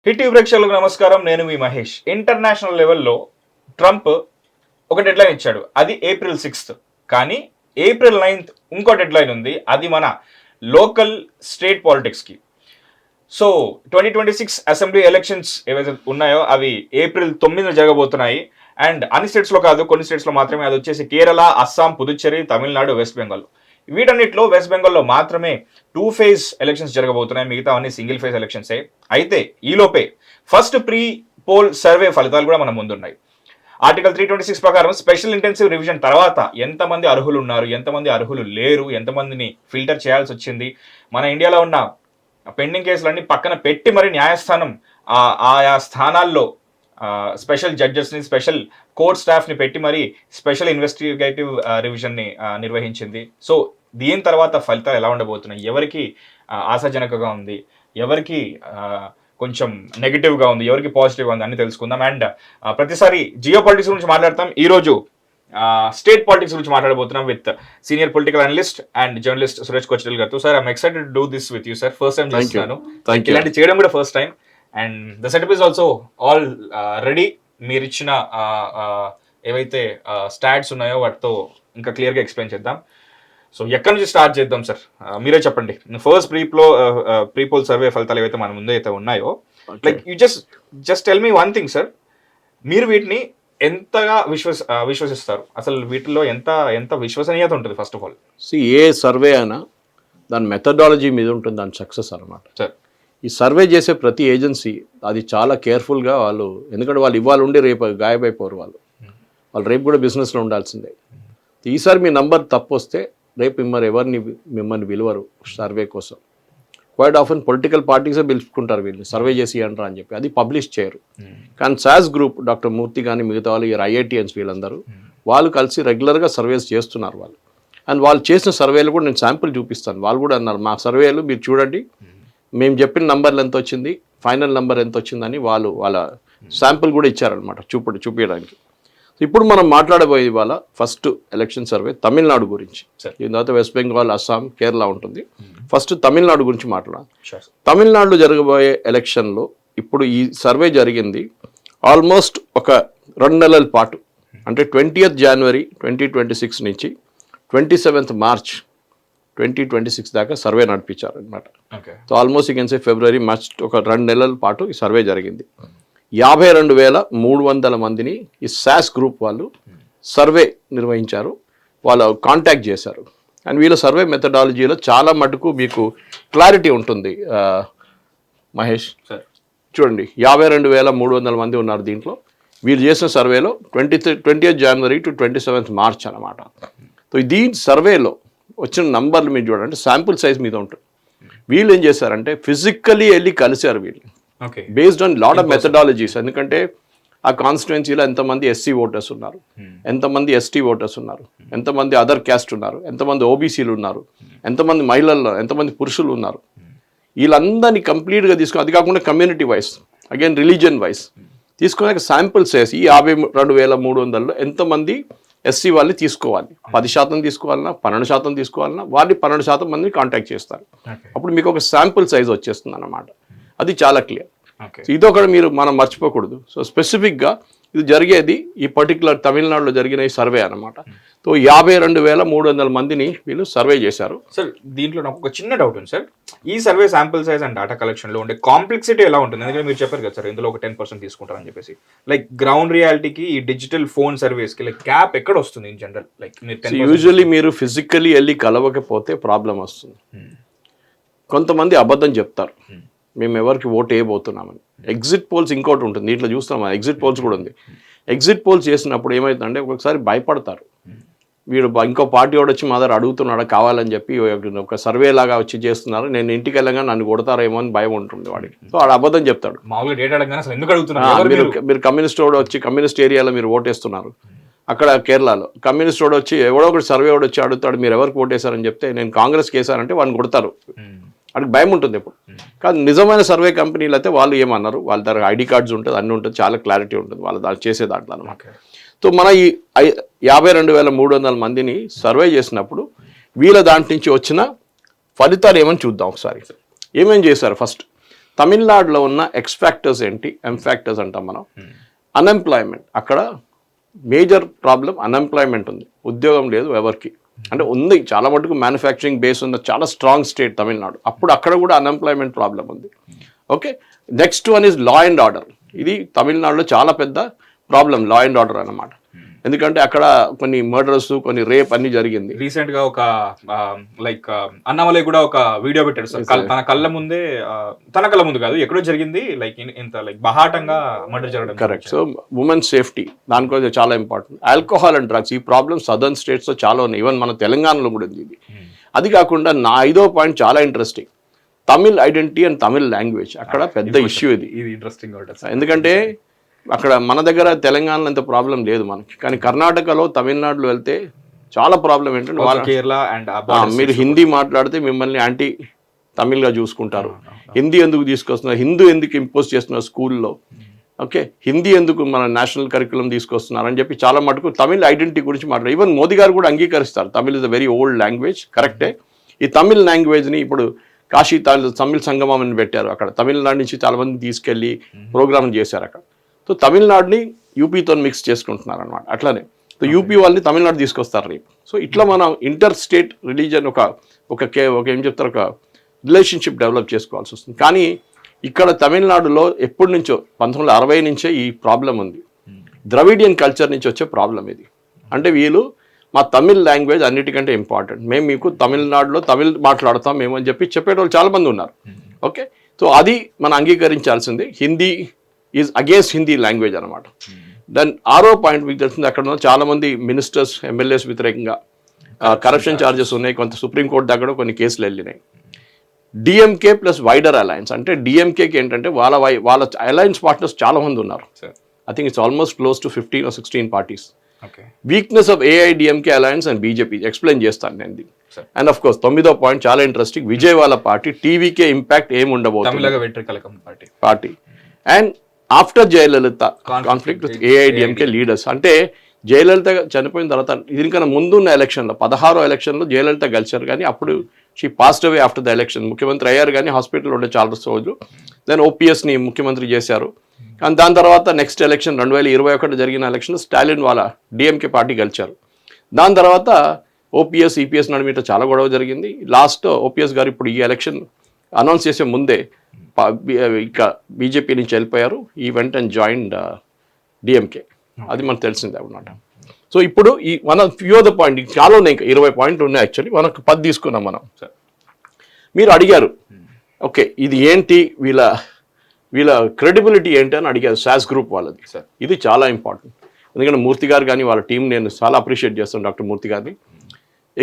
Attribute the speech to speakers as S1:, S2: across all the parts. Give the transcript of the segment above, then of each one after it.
S1: Hit ప్రేక్షకులకు నమస్కారం. నేను మీ మహేష్. ఇంటర్నేషనల్ లెవెల్లో ట్రంప్ ఒక డెడ్ లైన్ ఇచ్చాడు, అది April 6th. కానీ April 9th ఇంకో డెడ్ లైన్ ఉంది, అది మన లోకల్ స్టేట్ పాలిటిక్స్కి. సో 2026 అసెంబ్లీ ఎలక్షన్స్ ఏవైతే ఉన్నాయో అవి April 9న జరగబోతున్నాయి. అండ్ అన్ని స్టేట్స్లో కాదు, కొన్ని స్టేట్స్లో మాత్రమే. అది వచ్చేసి కేరళ, అస్సాం, పుదుచ్చేరి, తమిళనాడు, వెస్ట్ బెంగాల్. వీటన్నిటిలో వెస్ట్ బెంగాల్లో మాత్రమే 2 phase ఎలక్షన్స్ జరగబోతున్నాయి, మిగతా అన్ని సింగిల్ ఫేజ్ ఎలక్షన్సే. అయితే ఈలోపే ఫస్ట్ ప్రీ పోల్ సర్వే ఫలితాలు కూడా మన ముందున్నాయి. ఆర్టికల్ 326 ప్రకారం స్పెషల్ ఇంటెన్సివ్ రివిజన్ తర్వాత ఎంతమంది అర్హులు ఉన్నారు, ఎంతమంది అర్హులు లేరు, ఎంతమందిని ఫిల్టర్ చేయాల్సి వచ్చింది, మన ఇండియాలో ఉన్న పెండింగ్ కేసులన్నీ పక్కన పెట్టి మరి న్యాయస్థానం ఆయా స్థానాల్లో స్పెషల్ జడ్జెస్ని, స్పెషల్ కోర్ట్ స్టాఫ్ని పెట్టి మరి స్పెషల్ ఇన్వెస్టిగేటివ్ రివిజన్ని నిర్వహించింది. సో దీని తర్వాత ఫలితాలు ఎలా ఉండబోతున్నాయి, ఎవరికి ఆశాజనకంగా ఉంది, ఎవరికి కొంచెం నెగిటివ్గా ఉంది, ఎవరికి పాజిటివ్గా ఉంది అన్ని తెలుసుకుందాం. అండ్ ప్రతిసారి జియో పాలిటిక్స్ గురించి మాట్లాడతాం. ఈరోజు స్టేట్ పాలిటిక్స్ గురించి మాట్లాడబోతున్నాం with senior political analyst and journalist Suresh Kochattil గారు. Sir, I'm excited to do this with you sir. First time చేస్తున్నాను, ఇలాంటి చేయడం కూడా first time. And the setup is also already. మీరు ఇచ్చిన ఏవైతే స్టాట్స్ ఉన్నాయో వాటితో ఇంకా క్లియర్గా ఎక్స్ప్లెయిన్ చేద్దాం. సో ఎక్కడి నుంచి స్టార్ట్ చేద్దాం సార్, మీరే చెప్పండి. ఫస్ట్ ప్రీ పోల్ సర్వే ఫలితాలు ఏవైతే మన ముందు అయితే ఉన్నాయో, like you just tell me one thing sir, మీరు వీటిని ఎంతగా విశ్వసిస్తారు? అసలు వీటిలో ఎంత విశ్వసనీయత ఉంటుంది? First of all
S2: A survey అయినా దాని మెథడాలజీ మీద ఉంటుంది, దాని సక్సెస్ అనమాట
S1: సార్.
S2: ఈ సర్వే చేసే ప్రతి ఏజెన్సీ అది చాలా కేర్ఫుల్గా వాళ్ళు, ఎందుకంటే వాళ్ళు ఇవాళ ఉండి రేపు గాయమైపోరు, వాళ్ళు రేపు కూడా బిజినెస్లో ఉండాల్సిందే. ఈసారి మీ నంబర్ తప్పు వస్తే రేపు మిమ్మల్ని పిలవరు సర్వే కోసం. క్వైట్ ఆఫెన్ పొలిటికల్ పార్టీసే పిలుచుకుంటారు వీళ్ళు సర్వే చేసి అంటారు అని చెప్పి, అది పబ్లిష్ చేయరు. కానీ సాస్ గ్రూప్, డాక్టర్ మూర్తి కానీ మిగతా వాళ్ళు, IITians వీళ్ళందరూ వాళ్ళు కలిసి రెగ్యులర్గా సర్వేస్ చేస్తున్నారు వాళ్ళు. అండ్ వాళ్ళు చేసిన సర్వేలు కూడా నేను శాంపుల్ చూపిస్తాను. వాళ్ళు కూడా అన్నారు, మా సర్వేలు మీరు చూడండి, మేము చెప్పిన నంబర్లు ఎంత వచ్చింది, ఫైనల్ నెంబర్ ఎంత వచ్చిందని వాళ్ళ శాంపుల్ కూడా ఇచ్చారనమాట చూపించడానికి. ఇప్పుడు మనం మాట్లాడబోయేది ఇవాళ ఫస్ట్ ఎలక్షన్ సర్వే తమిళనాడు గురించి. దీని తర్వాత వెస్ట్ బెంగాల్, అస్సాం, కేరళ ఉంటుంది. ఫస్ట్ తమిళనాడు గురించి మాట్లాడాలి. తమిళనాడులో జరగబోయే ఎలక్షన్లో ఇప్పుడు ఈ సర్వే జరిగింది ఆల్మోస్ట్ ఒక 2 నెలల పాటు, అంటే 20th January 2026 నుంచి 27th March 2026 దాకా సర్వే నడిపించారు అనమాట. So almost you can say February, March ఒక 2 నెలల పాటు ఈ సర్వే జరిగింది. 52,300 మందిని ఈ సాస్ గ్రూప్ వాళ్ళు సర్వే నిర్వహించారు, వాళ్ళు కాంటాక్ట్ చేశారు. అండ్ వీళ్ళ సర్వే మెథడాలజీలో చాలా మటుకు మీకు క్లారిటీ ఉంటుంది. మహేష్ చూడండి, 52,300 మంది ఉన్నారు దీంట్లో. వీళ్ళు చేసిన సర్వేలో 20th January to 27th March అనమాట. సో దీని సర్వేలో వచ్చిన నంబర్లు మీరు చూడండి, శాంపుల్ సైజ్ మీద ఉంటుంది. వీళ్ళు ఏం చేశారంటే ఫిజికల్లీ వెళ్ళి కలిశారు వీళ్ళు, based on lot of methodologies. ఎందుకంటే ఆ కాన్స్టిట్యుయెన్సీలో ఎంతమంది SC ఓటర్స్ ఉన్నారు, ఎంతమంది ST ఓటర్స్ ఉన్నారు, ఎంతమంది అదర్ క్యాస్ట్ ఉన్నారు, ఎంతమంది OBCలు ఉన్నారు, ఎంతమంది మహిళలు, ఎంతమంది పురుషులు ఉన్నారు, వీళ్ళందరినీ కంప్లీట్గా తీసుకుని, అది కాకుండా community wise, again religion wise తీసుకునే శాంపుల్స్ వేసి 52,300లో ఎంతమంది SC వాళ్ళని తీసుకోవాలి, 10% తీసుకోవాలన్నా, 12% తీసుకోవాలన్నా, వారిని 12% మందిని కాంటాక్ట్ చేస్తారు. అప్పుడు మీకు ఒక శాంపుల్ సైజ్ వచ్చేస్తుంది అన్నమాట. అది చాలా క్లియర్. ఇదొకటి మనం మర్చిపోకూడదు. సో స్పెసిఫిక్గా ఇది జరిగేది ఈ పర్టికులర్ తమిళనాడులో జరిగిన ఈ సర్వే అనమాట. సో 52,300 మందిని వీళ్ళు సర్వే చేశారు.
S1: సార్, దీంట్లో నాకు ఒక చిన్న డౌట్ ఉంది సార్. ఈ survey sample size and data కలెక్షన్లో ఉండే కాంప్లెక్సిటీ ఎలా ఉంటుంది? ఎందుకంటే మీరు చెప్పారు కదా సార్, ఇందులో ఒక 10% తీసుకుంటారని చెప్పేసి. లైక్ గ్రౌండ్ రియాలిటీకి ఈ డిజిటల్ ఫోన్ సర్వేస్కి లైక్ గ్యాప్ ఎక్కడ వస్తుంది ఇన్ జనరల్? లైక్
S2: యూజువల్లీ మీరు ఫిజికల్లీ వెళ్ళి కలవకపోతే ప్రాబ్లం వస్తుంది. కొంతమంది అబద్ధం చెప్తారు, మేము ఎవరికి ఓటు వేయబోతున్నామని. ఎగ్జిట్ పోల్స్ ఇంకోటి ఉంటుంది, దీంట్లో చూస్తాం, ఎగ్జిట్ పోల్స్ కూడా ఉంది. ఎగ్జిట్ పోల్స్ చేసినప్పుడు ఏమవుతుందంటే ఒక్కొక్కసారి భయపడతారు. వీడు ఇంకో పార్టీ వాడు వచ్చి మా దగ్గర అడుగుతున్నాడా కావాలని చెప్పి ఒక సర్వే లాగా వచ్చి చేస్తున్నారు, నేను ఇంటికి వెళ్ళగా నన్ను కొడతారేమో అని భయం ఉంటుంది వాడికి. సో వాడు అబద్ధం చెప్తాడు. మీరు కమ్యూనిస్ట్ వాడు వచ్చి కమ్యూనిస్ట్ ఏరియాలో మీరు ఓటేస్తున్నారు, అక్కడ కేరళలో కమ్యూనిస్ట్ వాడు వచ్చి ఎవడో ఒకటి సర్వే వాడు వచ్చి అడుగుతాడు మీరు ఎవరికి ఓటేశారని చెప్తే నేను కాంగ్రెస్కి వేశారంటే వాడిని కొడతారు. వాడికి భయం ఉంటుంది ఎప్పుడు. కానీ నిజమైన సర్వే కంపెనీలు అయితే వాళ్ళు ఏమన్నారు, వాళ్ళ దగ్గర ID కార్డ్స్ ఉంటుంది, అన్నీ ఉంటుంది, చాలా క్లారిటీ ఉంటుంది వాళ్ళ దాన్ని చేసే దాంట్లో అనమాట. సో మన ఈ 52,300 మందిని సర్వే చేసినప్పుడు వీళ్ళ దాంట్ నుంచి వచ్చిన ఫలితాలు ఏమని చూద్దాం ఒకసారి. ఏమేం చేశారు? ఫస్ట్ తమిళనాడులో ఉన్న ఎక్స్ ఫ్యాక్టర్స్ ఏంటి, ఎం ఫ్యాక్టర్స్ అంటాం మనం. అన్ఎంప్లాయ్మెంట్ అక్కడ మేజర్ ప్రాబ్లం, అన్ఎంప్లాయ్మెంట్ ఉంది, ఉద్యోగం లేదు ఎవరికి. అంటే ఉంది చాలా మటుకు మ్యానుఫ్యాక్చరింగ్ బేస్ ఉన్న చాలా స్ట్రాంగ్ స్టేట్ తమిళనాడు, అప్పుడు అక్కడ కూడా అన్ఎంప్లాయ్మెంట్ ప్రాబ్లం ఉంది. Okay, next one is law and order. ఇది తమిళనాడులో చాలా పెద్ద ప్రాబ్లం, లా అండ్ ఆర్డర్ అన్నమాట. ఎందుకంటే అక్కడ కొన్ని మర్డర్స్, కొన్ని రేప్ అన్ని జరిగింది.
S1: రీసెంట్ గా ఒక లైక్ అన్నామలై కూడా ఒక వీడియో పెట్టాడు సార్, తన కళ్ళ ముందే, తన కళ్ళ ముందు కాదు ఎక్కడో జరిగింది, లైక్ ఇంత లైక్ బహాటంగా మర్డర్ జరగడం.
S2: కరెక్ట్. సో ఉమెన్ సేఫ్టీ దానికోసం చాలా ఇంపార్టెంట్. ఆల్కహాల్ అండ్ డ్రగ్స్, ఈ ప్రాబ్లమ్ సదర్న్ స్టేట్స్ లో చాలా ఉన్నాయి, ఈవెన్ మన తెలంగాణలో కూడా ఉంది ఇది. అది కాకుండా నా 5వ పాయింట్ చాలా interesting, Tamil identity and Tamil language. అక్కడ పెద్ద ఇష్యూ ఇది
S1: ఇంట్రెస్టింగ్.
S2: ఎందుకంటే అక్కడ మన దగ్గర తెలంగాణలో అంత ప్రాబ్లం లేదు మనకి, కానీ కర్ణాటకలో, తమిళనాడులో వెళ్తే చాలా ప్రాబ్లం ఏంటంటే
S1: కేరళ అండ్
S2: మీరు హిందీ మాట్లాడితే మిమ్మల్ని యాంటీ తమిళ్గా చూసుకుంటారు. హిందీ ఎందుకు తీసుకొస్తున్నారు, హిందూ ఎందుకు ఇంపోజ్ చేస్తున్నారు స్కూల్లో, ఓకే, హిందీ ఎందుకు మన నేషనల్ కరికులం తీసుకొస్తున్నారు అని చెప్పి చాలా మటుకు తమిళ్ ఐడెంటిటీ గురించి మాట్లాడారు. ఈవెన్ మోదీ గారు కూడా అంగీకరిస్తారు, Tamil is a very old language, కరెక్టే. ఈ తమిళ్ లాంగ్వేజ్ని ఇప్పుడు కాశీ తమిళ్ సంగమం అని పెట్టారు, అక్కడ తమిళనాడు నుంచి చాలా మంది తీసుకెళ్లి ప్రోగ్రామ్ చేశారు అక్కడ. సో తమిళనాడుని యూపీతో మిక్స్ చేసుకుంటున్నారు అనమాట. అట్లానే సో యూపీ వాళ్ళని తమిళనాడు తీసుకొస్తారు రేపు. సో ఇట్లా మనం ఇంటర్ స్టేట్ రిలీజన్ ఒక ఏం చెప్తారు, ఒక రిలేషన్షిప్ డెవలప్ చేసుకోవాల్సి వస్తుంది. కానీ ఇక్కడ తమిళనాడులో ఎప్పటి నుంచో 1960 నుంచే ఈ ప్రాబ్లం ఉంది. ద్రవిడియన్ కల్చర్ నుంచి వచ్చే ప్రాబ్లం ఇది. అంటే వీళ్ళు మా తమిళ్ లాంగ్వేజ్ అన్నిటికంటే ఇంపార్టెంట్, మేము మీకు తమిళనాడులో తమిళ్ మాట్లాడతాం మేము అని చెప్పి చెప్పేటోళ్ళు చాలామంది ఉన్నారు. ఓకే, సో అది మనం అంగీకరించాల్సింది. Hindi is against Hindi language అనమాట. దెన్ 6వ పాయింట్ మీకు తెలిసింది, అక్కడ ఉన్న చాలా మంది మినిస్టర్స్, ఎమ్మెల్యేస్ వ్యతిరేకంగా కరప్షన్ ఛార్జెస్ ఉన్నాయి, కొంత సుప్రీంకోర్టు దగ్గర కొన్ని కేసులు వెళ్ళినాయి. డిఎంకే ప్లస్ వైడర్ అలయన్స్, అంటే డిఎంకేకి ఏంటంటే వాళ్ళ అలయన్స్ పార్ట్నర్స్ చాలా మంది ఉన్నారు. I think it's almost close to 15 or 16 parties. Weakness of AIADMK alliance and BJP explain చేస్తాను నేను దీన్ని. అండ్ ఆఫ్ కోర్స్ 9వ పాయింట్ చాలా ఇంట్రెస్టింగ్, విజయ్ వాళ్ళ పార్టీ టీవీకే ఇంపాక్ట్ ఏమి ఉండబోతుంది party. And after Jayalalithaa conflict with AIADMK leaders, అంటే జయలలిత చనిపోయిన తర్వాత దీనికన్నా ముందున్న ఎలక్షన్లో 16వ ఎలక్షన్లో జయలలిత గెలిచారు, కానీ అప్పుడు she passed away after the election. ముఖ్యమంత్రి అయ్యారు కానీ హాస్పిటల్లో ఉండే చాలా రోజులు. దెన్ ఓపీఎస్ని ముఖ్యమంత్రి చేశారు. కానీ దాని తర్వాత నెక్స్ట్ ఎలక్షన్ 2021 జరిగిన ఎలక్షన్ స్టాలిన్ వాళ్ళ డిఎంకే పార్టీ గెలిచారు. దాని తర్వాత ఓపీఎస్ ఈపీఎస్ నడిమిట చాలా గొడవ జరిగింది. లాస్ట్ ఓపీఎస్ గారు ఇప్పుడు ఈ ఎలక్షన్ అనౌన్స్ చేసే ముందే ఇక బీజేపీ నుంచి వెళ్ళిపోయారు. ఈ వెంట అండ్ జాయిన్డ్ డిఎంకే, అది మనకు తెలిసిందే అన్నమాట. సో ఇప్పుడు ఈ ఫ్యూ ఆఫ్ ద పాయింట్ చాలా ఉన్నాయి, ఇంకా 20 పాయింట్లు ఉన్నాయి యాక్చువల్లీ, మనకు 10 తీసుకున్నాం మనం. మీరు అడిగారు ఓకే ఇది ఏంటి, వీళ్ళ క్రెడిబిలిటీ ఏంటి అని అడిగారు సాస్ గ్రూప్ వాళ్ళది. ఇది చాలా ఇంపార్టెంట్, ఎందుకంటే మూర్తి గారు కానీ వాళ్ళ టీం నేను చాలా అప్రిషియేట్ చేస్తాను డాక్టర్ మూర్తి గారిని.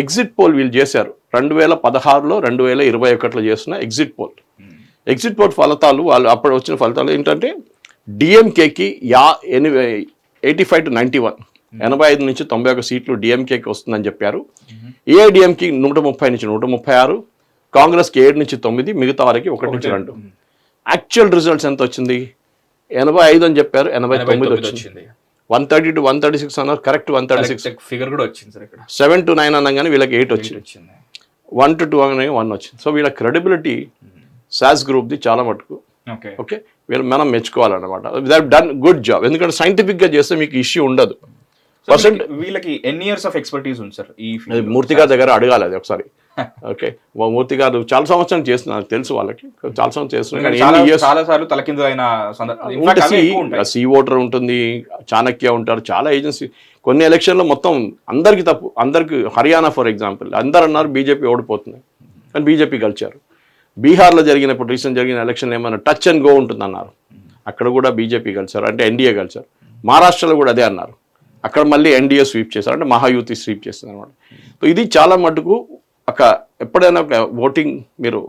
S2: ఎగ్జిట్ పోల్ వీళ్ళు చేశారు 2016లో 2021లో చేసిన ఎగ్జిట్ పోల్. ఎగ్జిట్ పోల్ ఫలితాలు వాళ్ళు అప్పుడు వచ్చిన ఫలితాలు ఏంటంటే డిఎంకేకి 85 to 91, 85 నుంచి 91 సీట్లు డిఎంకేకి వస్తుందని చెప్పారు. ఏఐడిఎంకి 130 నుంచి 136, కాంగ్రెస్కి 7 నుంచి 9, మిగతా వారికి 1 నుంచి 2. యాక్చువల్ రిజల్ట్స్ ఎంత వచ్చింది, 85 అని చెప్పారు, 89 వచ్చింది. 130 to 136 అన్నారు, కరెక్ట్ 136
S1: ఫిగర్ కూడా వచ్చింది సార్. ఇక్కడ
S2: 7 to 9 అనగానే వీళ్ళకి 8 వచ్చింది, 1 to 2 అనగానే 1 వచ్చింది. సో వీళ్ళ క్రెడిబిలిటీ సాస్ గ్రూప్ది చాలా మటుకు ఓకే వీళ్ళు మనం మెచ్చుకోవాలన్నమాట. డన్ గుడ్ జాబ్, ఎందుకంటే సైంటిఫిక్గా చేస్తే మీకు ఇష్యూ ఉండదు.
S1: వీళ్ళకి ఎన్ని ఇయర్స్ ఆఫ్ ఎక్స్పర్టీస్ ఉంది సార్? ఈ
S2: మూర్తి గారి దగ్గర అడగాలి అది ఒకసారి. ఓకే, మూర్తి గారు చాలా సంవత్సరం చేస్తున్నారు, తెలుసు వాళ్ళకి చాలా సంవత్సరం చేస్తున్నారు.
S1: చాలా సార్లు తలకిందులైన
S2: సి ఓటర్ ఉంటుంది, చాణక్య ఉంటారు, చాలా ఏజెన్సీ. కొన్ని ఎలక్షన్లో మొత్తం అందరికి తప్పు, అందరికి హర్యానా ఫర్ ఎగ్జాంపుల్ అందరు అన్నారు బీజేపీ ఓడిపోతుంది, కానీ బీజేపీ గెలిచారు. బీహార్లో జరిగినప్పుడు రీసెంట్ జరిగిన ఎలక్షన్ ఏమన్నా టచ్ అండ్ గో ఉంటుంది అన్నారు, అక్కడ కూడా బీజేపీ గెలిచారు, అంటే ఎన్డీఏ గెలిచారు. మహారాష్ట్రలో కూడా అదే అన్నారు, అక్కడ మళ్ళీ ఎన్డీఏ స్వీప్ చేశారు, అంటే మహాయుతి స్వీప్ చేస్తుంది అనమాట. సో ఇది చాలా మటుకు ఎప్పుడైనా ఒక ఓటింగ్ మీరు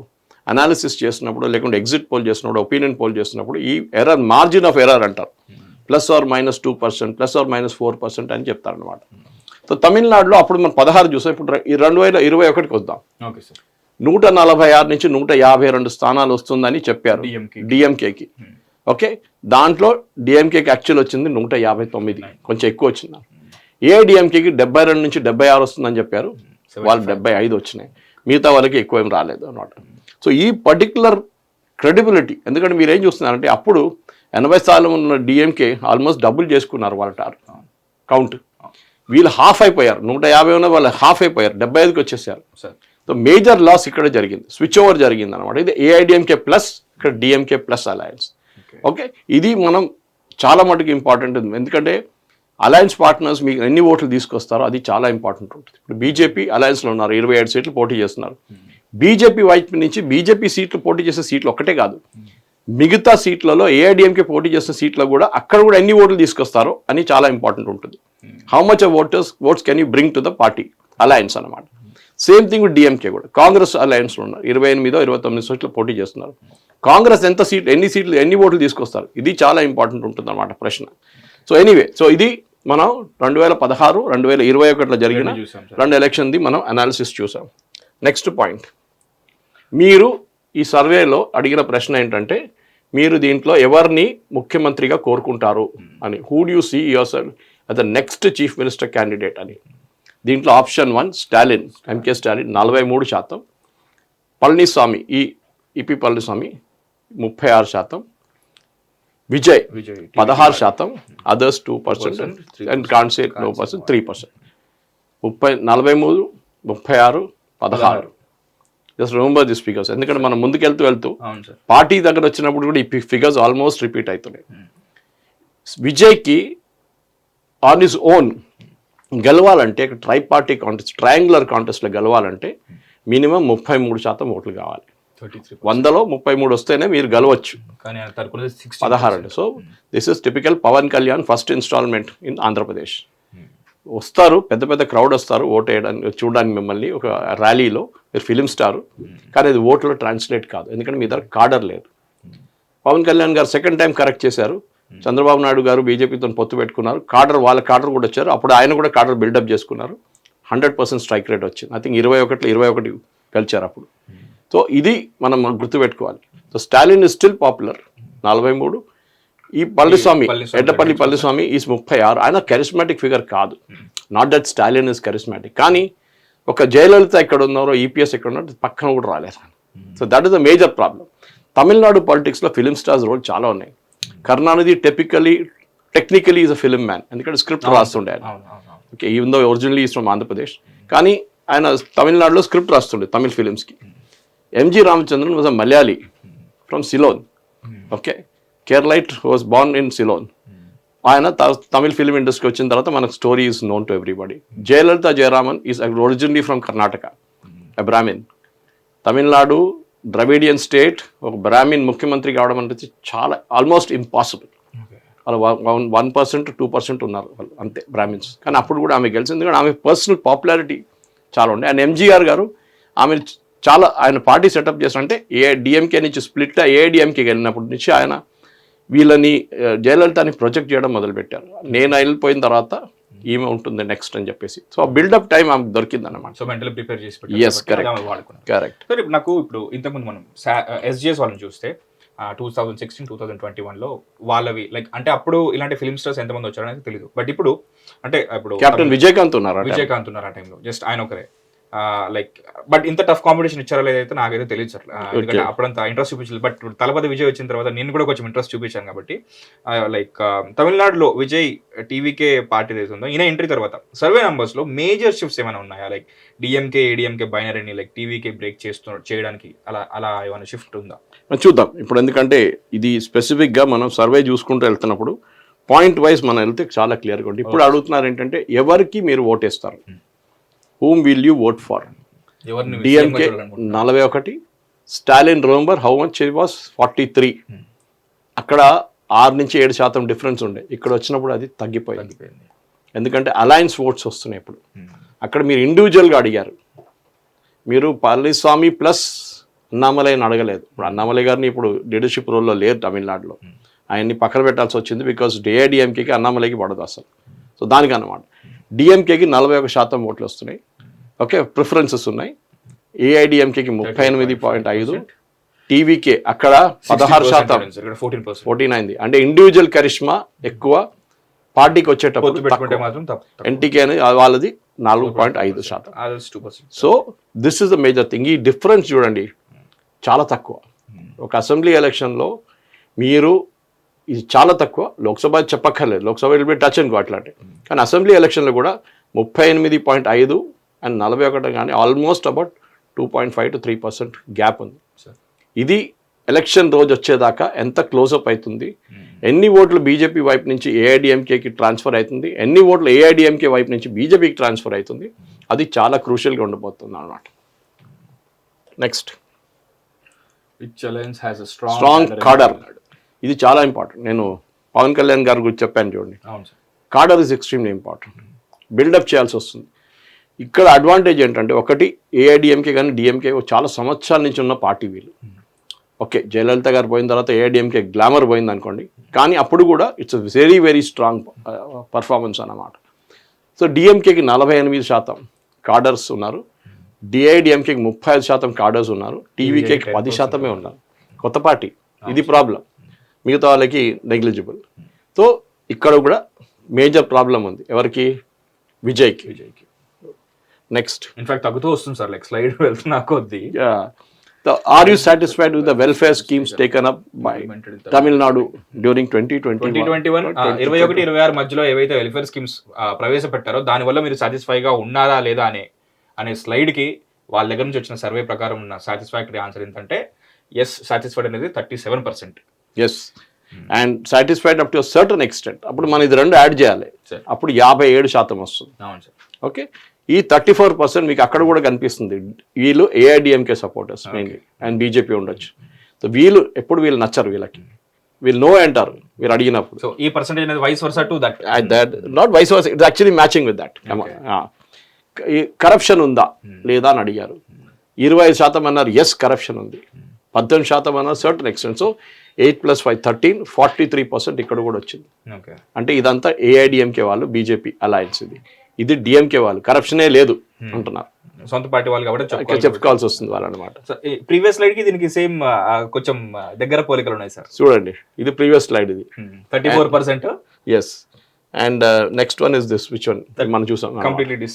S2: అనాలిసిస్ చేసినప్పుడు, లేకుంటే ఎగ్జిట్ పోల్ చేసినప్పుడు, ఒపీనియన్ పోల్ చేసినప్పుడు ఈ ఎర్రర్ మార్జిన్ ఆఫ్ ఎర్రర్ అంటారు, +or-2%, +or-4% అని చెప్తారనమాట. సో తమిళనాడులో అప్పుడు మనం 16 చూసాం, ఇప్పుడు 2021కి వద్దాం.
S1: ఓకే సార్,
S2: 146 నుంచి 152 స్థానాలు వస్తుందని చెప్పారు డిఎంకేకి. ఓకే, దాంట్లో డిఎంకేకి యాక్చువల్ వచ్చింది 159, కొంచెం ఎక్కువ వచ్చింది. ఏఐడిఎంకేకి 72 నుంచి 76 వస్తుందని చెప్పారు, వాళ్ళు 75 వచ్చినాయి, మిగతా వాళ్ళకి ఎక్కువ ఏం రాలేదు అన్నమాట. సో ఈ పర్టికులర్ క్రెడిబిలిటీ. ఎందుకంటే మీరు ఏం చూస్తున్నారంటే అప్పుడు 80 శాతం ఉన్న డిఎంకే ఆల్మోస్ట్ డబుల్ చేసుకున్నారు వాళ్ళ కౌంట్. వీళ్ళు హాఫ్ అయిపోయారు, 150 ఉన్న వాళ్ళు హాఫ్ అయిపోయారు, 75కి వచ్చేసారు. సో మేజర్ లాస్ ఇక్కడ జరిగింది, స్విచ్ ఓవర్ జరిగింది అనమాట. ఇది ఏఐడిఎంకే ప్లస్ ఇక్కడ డిఎంకే ప్లస్ అలయన్స్. ఓకే, ఇది మనం చాలా మటుకు ఇంపార్టెంట్ ఉంది. ఎందుకంటే అలయన్స్ పార్ట్నర్స్ మీకు ఎన్ని ఓట్లు తీసుకొస్తారో అది చాలా ఇంపార్టెంట్ ఉంటుంది. ఇప్పుడు బీజేపీ అలయన్స్లో ఉన్నారు, 27 సీట్లు పోటీ చేస్తున్నారు. బీజేపీ వైపు నుంచి బీజేపీ సీట్లు పోటీ చేసే సీట్లు ఒక్కటే కాదు, మిగతా సీట్లలో ఏఐడిఎంకే పోటీ చేసిన సీట్లో కూడా అక్కడ కూడా ఎన్ని ఓట్లు తీసుకొస్తారో అని చాలా ఇంపార్టెంట్ ఉంటుంది. How much of votes can you bring to the party alliance అనమాట. సేమ్ థింగ్ విత్ డిఎంకే కూడా. కాంగ్రెస్ అలయన్స్లో ఉన్నారు, 28-29 సీట్లు పోటీ చేస్తున్నారు. కాంగ్రెస్ ఎన్ని ఓట్లు తీసుకొస్తారు, ఇది చాలా ఇంపార్టెంట్ ఉంటుంది అన్నమాట ప్రశ్న. సో ఎనీవే, సో ఇది మనం 2016, 2021లో జరిగిన 2 ఎలక్షన్ది మనం అనాలిసిస్ చూసాం. నెక్స్ట్ పాయింట్, మీరు ఈ సర్వేలో అడిగిన ప్రశ్న ఏంటంటే మీరు దీంట్లో ఎవరిని ముఖ్యమంత్రిగా కోరుకుంటారు అని, who do you see yourself as the next chief minister candidate అని. దీంట్లో option 1 Stalin, MK Stalin 43%, Palaniswami EP Palaniswami 36%, Vijay 16%, others 2% and కాన్సెట్ 3%. 43, 36, 16. జస్ట్ రిమెంబర్ దిస్ ఫిగర్స్, ఎందుకంటే మనం ముందుకెళ్తూ పార్టీ దగ్గర వచ్చినప్పుడు కూడా ఈ ఫిగర్స్ ఆల్మోస్ట్ రిపీట్ అవుతున్నాయి. విజయ్కి ఆన్ హిస్ ఓన్ గెలవాలంటే ట్రై పార్టీ కాంటెస్ట్, ట్రయాంగులర్ కాంటెస్ట్లో గెలవాలంటే మినిమం 33% ఓట్లు కావాలి. 100లో 33 వస్తేనే మీరు గెలవచ్చు, 16. So this is typical Pawan Kalyan first instalment in Andhra Pradesh. వస్తారు, పెద్ద క్రౌడ్ వస్తారు ఓట్ వేయడానికి, చూడడానికి మిమ్మల్ని ఒక ర్యాలీలో, మీరు ఫిలిం స్టార్, కానీ అది ఓట్లో ట్రాన్స్లేట్ కాదు, ఎందుకంటే మీ దగ్గర కాడర్ లేదు. పవన్ కళ్యాణ్ గారు సెకండ్ టైం కరెక్ట్ చేశారు, చంద్రబాబు నాయుడు గారు బీజేపీతో పొత్తు పెట్టుకున్నారు, వాళ్ళ కాడర్ కూడా వచ్చారు, అప్పుడు ఆయన కూడా కాడర్ బిల్డప్ చేసుకున్నారు, 100% స్ట్రైక్ రేట్ వచ్చింది. ఐ థింక్ 21 గెలిచారు అప్పుడు. సో ఇది మనం గుర్తుపెట్టుకోవాలి. So Stalin is still popular 43. ఈ పళనిస్వామి, ఎడ్డపల్లి పళనిస్వామి ఈజ్ 36. ఆయన కరిస్మాటిక్ ఫిగర్ కాదు, not that Stalin is charismatic. కానీ ఒక జయలలిత ఎక్కడ ఉన్నారో, ఈపీఎస్ ఎక్కడ ఉన్నారో పక్కన కూడా రాలేదు. So that is the major problem. Tamil Nadu పాలిటిక్స్లో ఫిలిం స్టార్స్ రోల్ చాలా ఉన్నాయి. Karunanidhi technically is a film man, ఎందుకంటే స్క్రిప్ట్ రాస్తుండే ఆయన. Okay, even though originally is from Andhra Pradesh, కానీ ఆయన తమిళనాడులో స్క్రిప్ట్ రాస్తుండే తమిళ్ ఫిలిమ్స్కి. MG Ramachandran was a Malayali from Ceylon. Okay, Keralite was born in Ceylon. ఆయన తమిళ్ ఫిలిం ఇండస్ట్రీకి వచ్చిన తర్వాత మనకు story is known to everybody. Jayalalithaa Jayaraman is originally from Karnataka, a Brahmin. Tamil Nadu Dravidian state, ఒక బ్రాహ్మిన్ ముఖ్యమంత్రి కావడం అనేది చాలా ఆల్మోస్ట్ ఇంపాసిబుల్. అలా 1%, 2% ఉన్నారు వాళ్ళు, అంతే బ్రాహ్మిన్స్. కానీ అప్పుడు కూడా ఆమె గెలిచింది, ఎందుకంటే ఆమె పర్సనల్ పాపులారిటీ చాలా ఉండే. అండ్ ఎంజీఆర్ గారు ఆమె చాలా, ఆయన పార్టీ సెటప్ చేసినంటే డిఎంకే నుంచి స్ప్లిట్ ఏఐడిఎంకేకి వెళ్ళినప్పటి నుంచి ఆయన వీళ్ళని జయలలితని ప్రొజెక్ట్ చేయడం మొదలుపెట్టారు. నేను వెళ్ళిపోయిన తర్వాత ఈమె ఉంటుంది నెక్స్ట్ అని చెప్పేసి. సో బిల్డప్ టైం ఆమెకు దొరికింది అనమాట.
S1: సో మెంటల్ ప్రిపేర్ చేసి
S2: ఎస్, కరెక్ట్.
S1: సార్ నాకు ఇప్పుడు ఇంతకుముందు మనం ఎస్జిఎస్ వాళ్ళని చూస్తే 2016-2021లో వాళ్ళవి లైక్, అంటే అప్పుడు ఇలాంటి ఫిల్మ్ స్టార్స్ ఎంతమంది వచ్చారో అనేది తెలియదు. బట్ ఇప్పుడు అంటే ఇప్పుడు
S2: కెప్టెన్ విజయకాంత్ ఉన్నారు
S1: ఆ టైంలో, జస్ట్ ఆయన ఒకరే. లైక్ బట్ ఇంత టఫ్ కాంపిటీషన్ ఇచ్చారో లేదైతే నాకైతే తెలియదు సార్, ఎందుకంటే అప్పుడంత ఇంట్రెస్ట్ చూపించలేదు. బట్ తలపతి విజయ్ వచ్చిన తర్వాత నేను కూడా కొంచెం ఇంట్రెస్ట్ చూపించాను కాబట్టి. లైక్ తమిళనాడులో విజయ్ టీవీకే పార్టీ ఏదైతుందో ఈయన ఎంట్రీ తర్వాత సర్వే నంబర్స్లో మేజర్ షిఫ్ట్స్ ఏమైనా ఉన్నాయా? లైక్ డిఎంకే ఏడిఎంకే బైనరీని లైక్ టీవీకే బ్రేక్ చేయడానికి అలా ఏమైనా షిఫ్ట్ ఉందా?
S2: చూద్దాం ఇప్పుడు, ఎందుకంటే ఇది స్పెసిఫిక్గా మనం సర్వే చూసుకుంటూ వెళ్తున్నప్పుడు పాయింట్ వైజ్ మనం వెళ్తే చాలా క్లియర్గా ఉంటుంది. ఇప్పుడు అడుగుతున్నారు ఏంటంటే ఎవరికి మీరు ఓటేస్తారు, whom will you vote for? DMK 41, Stalin remember how much it was 43. అక్కడ 6-7% డిఫరెన్స్ ఉండే, ఇక్కడ వచ్చినప్పుడు అది తగ్గిపోయింది. ఎందుకంటే అలయన్స్ ఓట్స్ వస్తున్నాయి ఇప్పుడు. అక్కడ మీరు ఇండివిజువల్గా అడిగారు, మీరు పళనిస్వామి ప్లస్ అన్నామలైని అడగలేదు. ఇప్పుడు అన్నామలై గారిని ఇప్పుడు లీడర్షిప్ రోల్లో లేరు తమిళనాడులో, ఆయన్ని పక్కన పెట్టాల్సి వచ్చింది, బికాస్ ఏఐడిఎంకేకి అన్నామలైకి పడదు అసలు. సో దానికి అన్నమాట డిఎంకేకి 41% ఓట్లు వస్తున్నాయి. ఓకే, ప్రిఫరెన్సెస్ ఉన్నాయి. ఏఐడిఎంకేకి 38.5, టీవీకే అక్కడ 16%, 14 అయింది. అంటే ఇండివిజువల్ కరిష్మా ఎక్కువ, పార్టీకి వచ్చేటప్పుడు ఎన్టీకే అనేది వాళ్ళది 4.5%. So this is the major thing. ఈ డిఫరెన్స్ చూడండి చాలా తక్కువ. ఒక అసెంబ్లీ ఎలక్షన్లో మీరు ఇది చాలా తక్కువ, లోక్సభ చెప్పక్కర్లేదు, లోక్సభ విల్ బి టచ్ అనుకో అట్లాంటి, కానీ అసెంబ్లీ ఎలక్షన్లో కూడా 38.5 అండ్ 41 కానీ ఆల్మోస్ట్ అబౌట్ 2.5 to 3% గ్యాప్ ఉంది. ఇది ఎలక్షన్ రోజు వచ్చేదాకా ఎంత క్లోజప్ అవుతుంది, ఎన్ని ఓట్లు బీజేపీ వైపు నుంచి ఏఐడిఎంకేకి ట్రాన్స్ఫర్ అవుతుంది, ఎన్ని ఓట్లు ఏఐడిఎంకే వైపు నుంచి బీజేపీకి ట్రాన్స్ఫర్ అవుతుంది, అది చాలా క్రూషియల్గా ఉండబోతుంది అన్నమాట. నెక్స్ట్ స్ట్రాంగ్ కార్డర్, ఇది చాలా ఇంపార్టెంట్. నేను పవన్ కళ్యాణ్ గారి గురించి చెప్పాను చూడండి, కార్డర్ ఇస్ ఎక్స్ట్రీమ్లీ ఇంపార్టెంట్. బిల్డప్ చేయాల్సి వస్తుంది. ఇక్కడ అడ్వాంటేజ్ ఏంటంటే ఒకటి ఏఐడిఎంకే కానీ డిఎంకే చాలా సంవత్సరాల నుంచి ఉన్న పార్టీ వీళ్ళు. ఓకే, జయలలిత గారు పోయిన తర్వాత ఏఐడిఎంకే గ్లామర్ పోయింది అనుకోండి, కానీ అప్పుడు కూడా it's very very strong performance అన్నమాట. సో డిఎంకేకి 48% కార్డర్స్ ఉన్నారు, డిఐడిఎంకేకి 35% కార్డర్స్ ఉన్నారు, టీవీకేకి 10% ఉన్నారు. కొత్త పార్టీ, ఇది ప్రాబ్లం. మిగతా వాళ్ళకి నెగ్లిజిబుల్. సో ఇక్కడ కూడా మేజర్ ప్రాబ్లం ఉంది. ఎవరికి? విజయ్కి. నెక్స్ట్
S1: ఇన్ఫాక్ట్ తగ్గుతూ వస్తుంది సార్, లైక్ స్లైడ్ వెళ్తున్నా కొద్ది.
S2: Are you satisfied with the welfare schemes taken up by Tamil Nadu during 2021?
S1: 21-26 మధ్యలో ఏవైతే వెల్ఫేర్ స్కీమ్స్ ప్రవేశపెట్టారో దానివల్ల మీరు సాటిస్ఫైగా ఉన్నారా లేదా అనే స్లైడ్ కి వాళ్ళ దగ్గర నుంచి వచ్చిన సర్వే ప్రకారం ఉన్న సాటిస్ఫాక్టరీ ఆన్సర్ ఏంటంటే ఎస్, సాటిస్ఫైడ్ అనేది 37%.
S2: Yes, and satisfied up to certain extent. అప్పుడు మనం ఇది రెండు యాడ్ చేయాలి, అప్పుడు 57% వస్తుంది.
S1: అవును సార్.
S2: ఓకే, ఈ 34% మీకు అక్కడ కూడా కనిపిస్తుంది. వీళ్ళు AIADMK supporters mainly, and BJP ఉండొచ్చు. సో వీళ్ళు నచ్చరు, వీళ్ళు నో అంటారు మీరు అడిగినప్పుడు.
S1: సో ఈ పర్సెంటేజ్ అనేది vice versa to that,
S2: not vice versa, it's actually matching with that. Corruption ఉందా లేదా అని అడిగారు. 25% అన్నారు ఎస్ కరప్షన్ ఉంది, 18% అన్నారు సర్టన్ ఎక్స్టెంట్. సో 8 + 5 13, 43% ఇక్కడ కూడా వచ్చింది. అంటే ఇదంతా ఏఐడిఎంకే వాళ్ళు బీజేపీ అలయన్స్. ఇది డిఎంకే వాళ్ళు కరప్షనే లేదు అంటున్నారు,
S1: సొంత పార్టీ వాళ్ళు కాబట్టి
S2: చెప్పుకోవాల్సి వస్తుంది వాళ్ళు అనమాట.
S1: ప్రీవియస్ స్లైడ్ కి దీనికి సేమ్ కొంచెం దగ్గర పోలికలు ఉన్నాయి సార్.
S2: చూడండి, ఇది ప్రీవియస్ స్లైడ్, ఇది
S1: 34%.
S2: Yes, and next one is this, which one మనం చూసాం
S1: కంప్లీట్లీ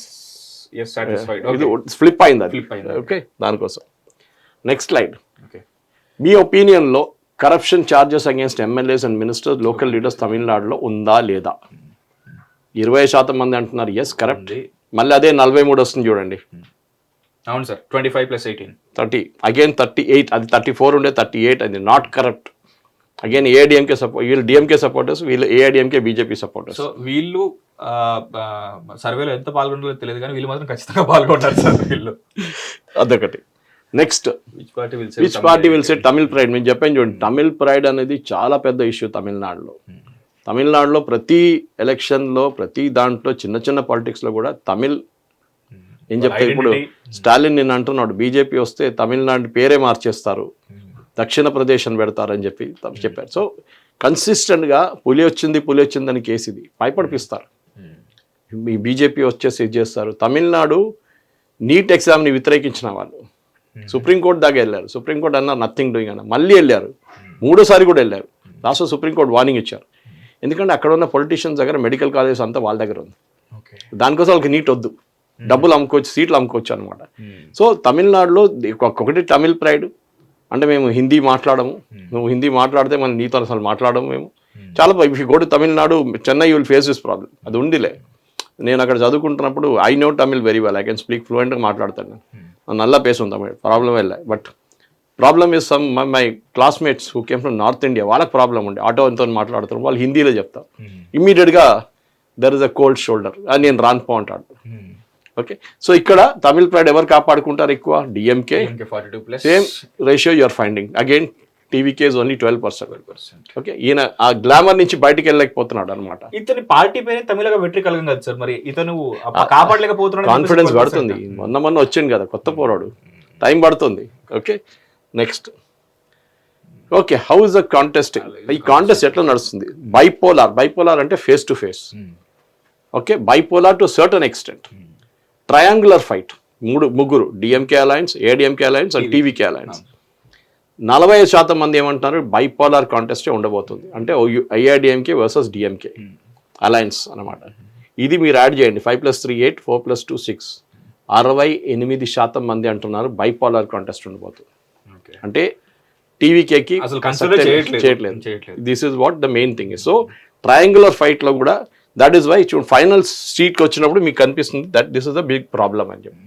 S1: సాటిస్ఫైడ్.
S2: ఇది ఫ్లిప్ అయింది అది. ఓకే, దానికోసం నెక్స్ట్ స్లైడ్. మీ ఒపీనియన్ లో corruption charges against MLAs and ministers, local leaders తమిళనాడులో ఉందా లేదా? 20% మంది అంటున్నారు ఎస్ కరప్ట్. మళ్ళీ అదే 43 వస్తుంది చూడండి.
S1: అవును సార్, 25 + 18
S2: 30, అగైన్ 38, అది 34 ఉండే 38, అది not corrupt. Again AIADMK support, వీళ్ళు డిఎంకే సపోర్టర్స్, వీళ్ళు ఏఐడిఎంకే బీజేపీ సపోర్టర్స్.
S1: సో వీళ్ళు సర్వేలో ఎంత పాల్గొనాలో తెలియదు కానీ వీళ్ళు మాత్రం ఖచ్చితంగా పాల్గొంటారు సార్ వీళ్ళు.
S2: అదొకటి. Next which party will set Tamil pride. మేము చెప్పాను చూడండి, తమిళ్ ప్రైడ్ అనేది చాలా పెద్ద ఇష్యూ తమిళనాడులో. తమిళనాడులో ప్రతి ఎలక్షన్లో, ప్రతి దాంట్లో, చిన్న చిన్న పాలిటిక్స్లో కూడా తమిళ్ ఏం చెప్తే, ఇప్పుడు స్టాలిన్ నిన్న అంటున్నాడు బీజేపీ వస్తే తమిళనాడు పేరే మార్చేస్తారు, దక్షిణ ప్రదేశ్ అని పెడతారని చెప్పారు. సో కన్సిస్టెంట్గా పులి వచ్చిందని కేసు ఇది భయపడిపిస్తారు. మీ బీజేపీ వచ్చేసి ఇది చేస్తారు. తమిళనాడు నీట్ ఎగ్జామ్ని వ్యతిరేకించిన వాళ్ళు సుప్రీంకోర్టు దాకా వెళ్ళారు. సుప్రీంకోర్టు అన్నారు నథింగ్ డూయింగ్ అన్న, మళ్ళీ వెళ్ళారు, 3వ సారి కూడా వెళ్ళారు. లాస్ట్ సుప్రీంకోర్టు వార్నింగ్ ఇచ్చారు. ఎందుకంటే అక్కడ ఉన్న పొలిటీషియన్స్ దగ్గర మెడికల్ కాలేజెస్ అంతా వాళ్ళ దగ్గర ఉంది. దానికోసం వాళ్ళకి నీట్ వద్దు, డబ్బులు అమ్ముకోవచ్చు, సీట్లు అమ్ముకోవచ్చు అనమాట. సో తమిళనాడులో ఒకటి తమిళ్ ప్రైడ్ అంటే మేము హిందీ మాట్లాడము, నువ్వు హిందీ మాట్లాడితే మనం నీతో అసలు మాట్లాడము మేము. చాలా if you go to Tamil Nadu, Chennai you will face this problem. అది ఉండిలే, నేను అక్కడ చదువుకుంటున్నప్పుడు I know Tamil very well, I can speak ఫ్లూయెంట్గా మాట్లాడతాను. నల్ల పేసు తమిళ్, ప్రాబ్లం వెళ్ళా. But problem is some my classmates who came from North India, వాళ్ళకి ప్రాబ్లం ఉండే, ఆటో ఎంతో మాట్లాడతారు, వాళ్ళు హిందీలో చెప్తారు. ఇమ్మీడియట్గా there is a cold shoulder, అది నేను రాన్పో అంటాడు. ఓకే, సో ఇక్కడ తమిళ్ ప్రైడ్ ఎవరు కాపాడుకుంటారు ఎక్కువ? DMK. Same ratio you're finding. Again TVK is only 12%. Okay, ఈయన ఆ గ్లామర్ నుంచి బయటికి వెళ్ళలేకపోతున్నాడు అనమాట.
S1: ఇతని పార్టీ పేరు తమిళగా వెట్రి కలగం కదా సార్, మరి ఇతను కాపాడలేకపోతున్నాడు.
S2: కాన్ఫిడెన్స్ పడుతుంది, మొన్న వచ్చింది కదా కొత్త పోరాడు, టైం పడుతుంది. Okay, next. Okay, how is the contest? ఈ కాంటెస్ట్ ఎట్లా నడుస్తుంది? బైపోలార్ అంటే face to face. Okay, bipolar to certain extent. Triangular fight, ముగ్గురు, DMK alliance, ADMK alliance and TVK alliance. 45% మంది ఏమంటున్నారు బైపోలార్ కాంటెస్టే ఉండబోతుంది, అంటే ఐఐడిఎంకే వర్సెస్ డిఎంకే అలయన్స్ అనమాట. ఇది మీరు యాడ్ చేయండి, 5 + 3 8, 4 + 2 6, 68% మంది అంటున్నారు బైపోలార్ కాంటెస్ట్ ఉండబోతుంది. అంటే టీవీకేకి
S1: అసలు కన్సిడర్ చేయట్లేదు.
S2: This is what the main thing. So triangular fight లో కూడా దట్ ఈస్ వై ఫైనల్ సీట్కి వచ్చినప్పుడు మీకు కనిపిస్తుంది that this is the big problem అని చెప్పి.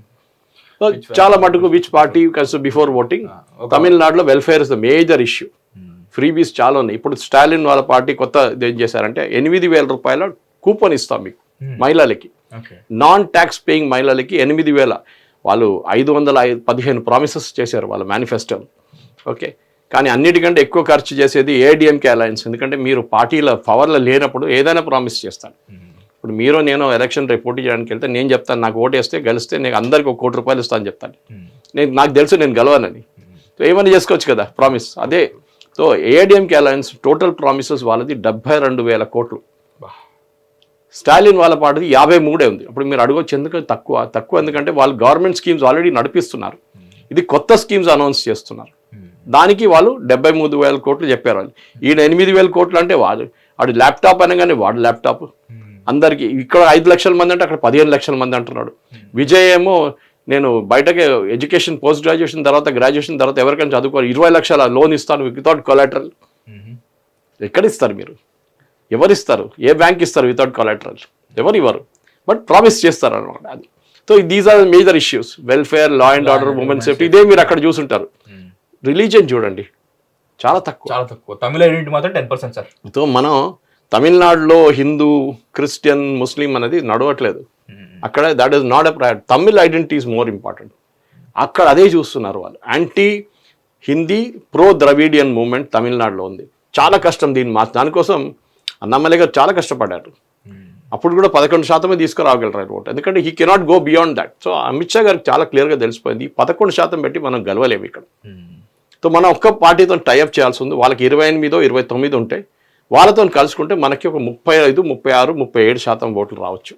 S2: So, చాలా మటుకు విచ్ పార్టీ బిఫోర్ ఓటింగ్ తమిళనాడులో welfare is the major issue. Freebies చాలా ఉన్నాయి. ఇప్పుడు స్టాలిన్ వాళ్ళ పార్టీ కొత్త ఏం చేశారంటే 8,000 రూపాయల కూపన్ ఇస్తాం మీకు మహిళలకి, నాన్ ట్యాక్స్ పేయింగ్ మహిళలకి 8,000. వాళ్ళు 515 ప్రామిసెస్ చేశారు వాళ్ళ మేనిఫెస్టో. ఓకే, కానీ అన్నిటికంటే ఎక్కువ ఖర్చు చేసేది ఏడీఎంకే అలయన్స్. ఎందుకంటే మీరు పార్టీల పవర్లో లేనప్పుడు ఏదైనా ప్రామిస్ చేస్తాను. ఇప్పుడు మీరు నేను ఎలక్షన్ రేపు పోటీ చేయడానికి వెళ్తే నేను చెప్తాను నాకు ఓటు వేస్తే గెలిస్తే నేను అందరికి ₹1 కోటి ఇస్తాను చెప్తాను. నాకు తెలుసు నేను గెలవనని. సో ఏమైనా చేసుకోవచ్చు కదా ప్రామిస్. అదే so ADMK alliance total promises వాళ్ళది 72,000 కోట్లు. స్టాలిన్ వాళ్ళ పార్టీది 53 ఉంది. అప్పుడు మీరు అడగొచ్చు ఎందుకు తక్కువ ఎందుకంటే వాళ్ళు గవర్నమెంట్ స్కీమ్స్ ఆల్రెడీ నడిపిస్తున్నారు, ఇది కొత్త స్కీమ్స్ అనౌన్స్ చేస్తున్నారు. దానికి వాళ్ళు 73,000 కోట్లు చెప్పారు. వాళ్ళు ఈయన 8,000 కోట్లు అంటే వాడు ల్యాప్టాప్ అనగానే వాడు ల్యాప్టాప్ అందరికి. ఇక్కడ 5 లక్షల మంది అంటే అక్కడ 15 లక్షల మంది అంటున్నాడు. విజయ్ ఏమో నేను బయటకే ఎడ్యుకేషన్ పోస్ట్ గ్రాడ్యుయేషన్ తర్వాత గ్రాడ్యుయేషన్ తర్వాత ఎవరికైనా చదువుకోవాలి 20 లక్షల లోన్ ఇస్తాను వితౌట్ కొలాటరల్. ఎక్కడ ఇస్తారు మీరు? ఎవరు ఇస్తారు? ఏ బ్యాంక్ ఇస్తారు వితౌట్ కొలాటరల్? ఎవరు ఇవ్వరు, బట్ ప్రామిస్ చేస్తారు అనమాట. అది so these are major issues. Welfare, law and order, women safety, ఇదే మీరు అక్కడ చూసుంటారు. రిలీజియన్ చూడండి చాలా తక్కువ.
S1: తమిళ ఐడెంటిటీ మాత్రం 10% సార్.
S2: సో మనం తమిళనాడులో హిందూ, క్రిస్టియన్, ముస్లిం అనేది నడవట్లేదు అక్కడ. That is not a priority. Tamil identity is more important. అక్కడ అదే చూస్తున్నారు వాళ్ళు. Anti Hindi pro Dravidian movement తమిళనాడులో ఉంది. చాలా కష్టం దీన్ని దానికోసం అన్నామలై గారు చాలా కష్టపడ్డారు. అప్పుడు కూడా 11% తీసుకురాగలరు ఓటు, ఎందుకంటే he cannot go beyond that. So Amit Shah గారికి చాలా క్లియర్గా తెలిసిపోయింది 11% పెట్టి మనం గెలవలేము ఇక్కడ. సో మనం ఒక్క పార్టీతో టైఅప్ చేయాల్సి ఉంది. వాళ్ళకి 28, 29 ఉంటాయి. వాళ్ళతో కలుసుకుంటే మనకి ఒక 35, 36, 37% ఓట్లు రావచ్చు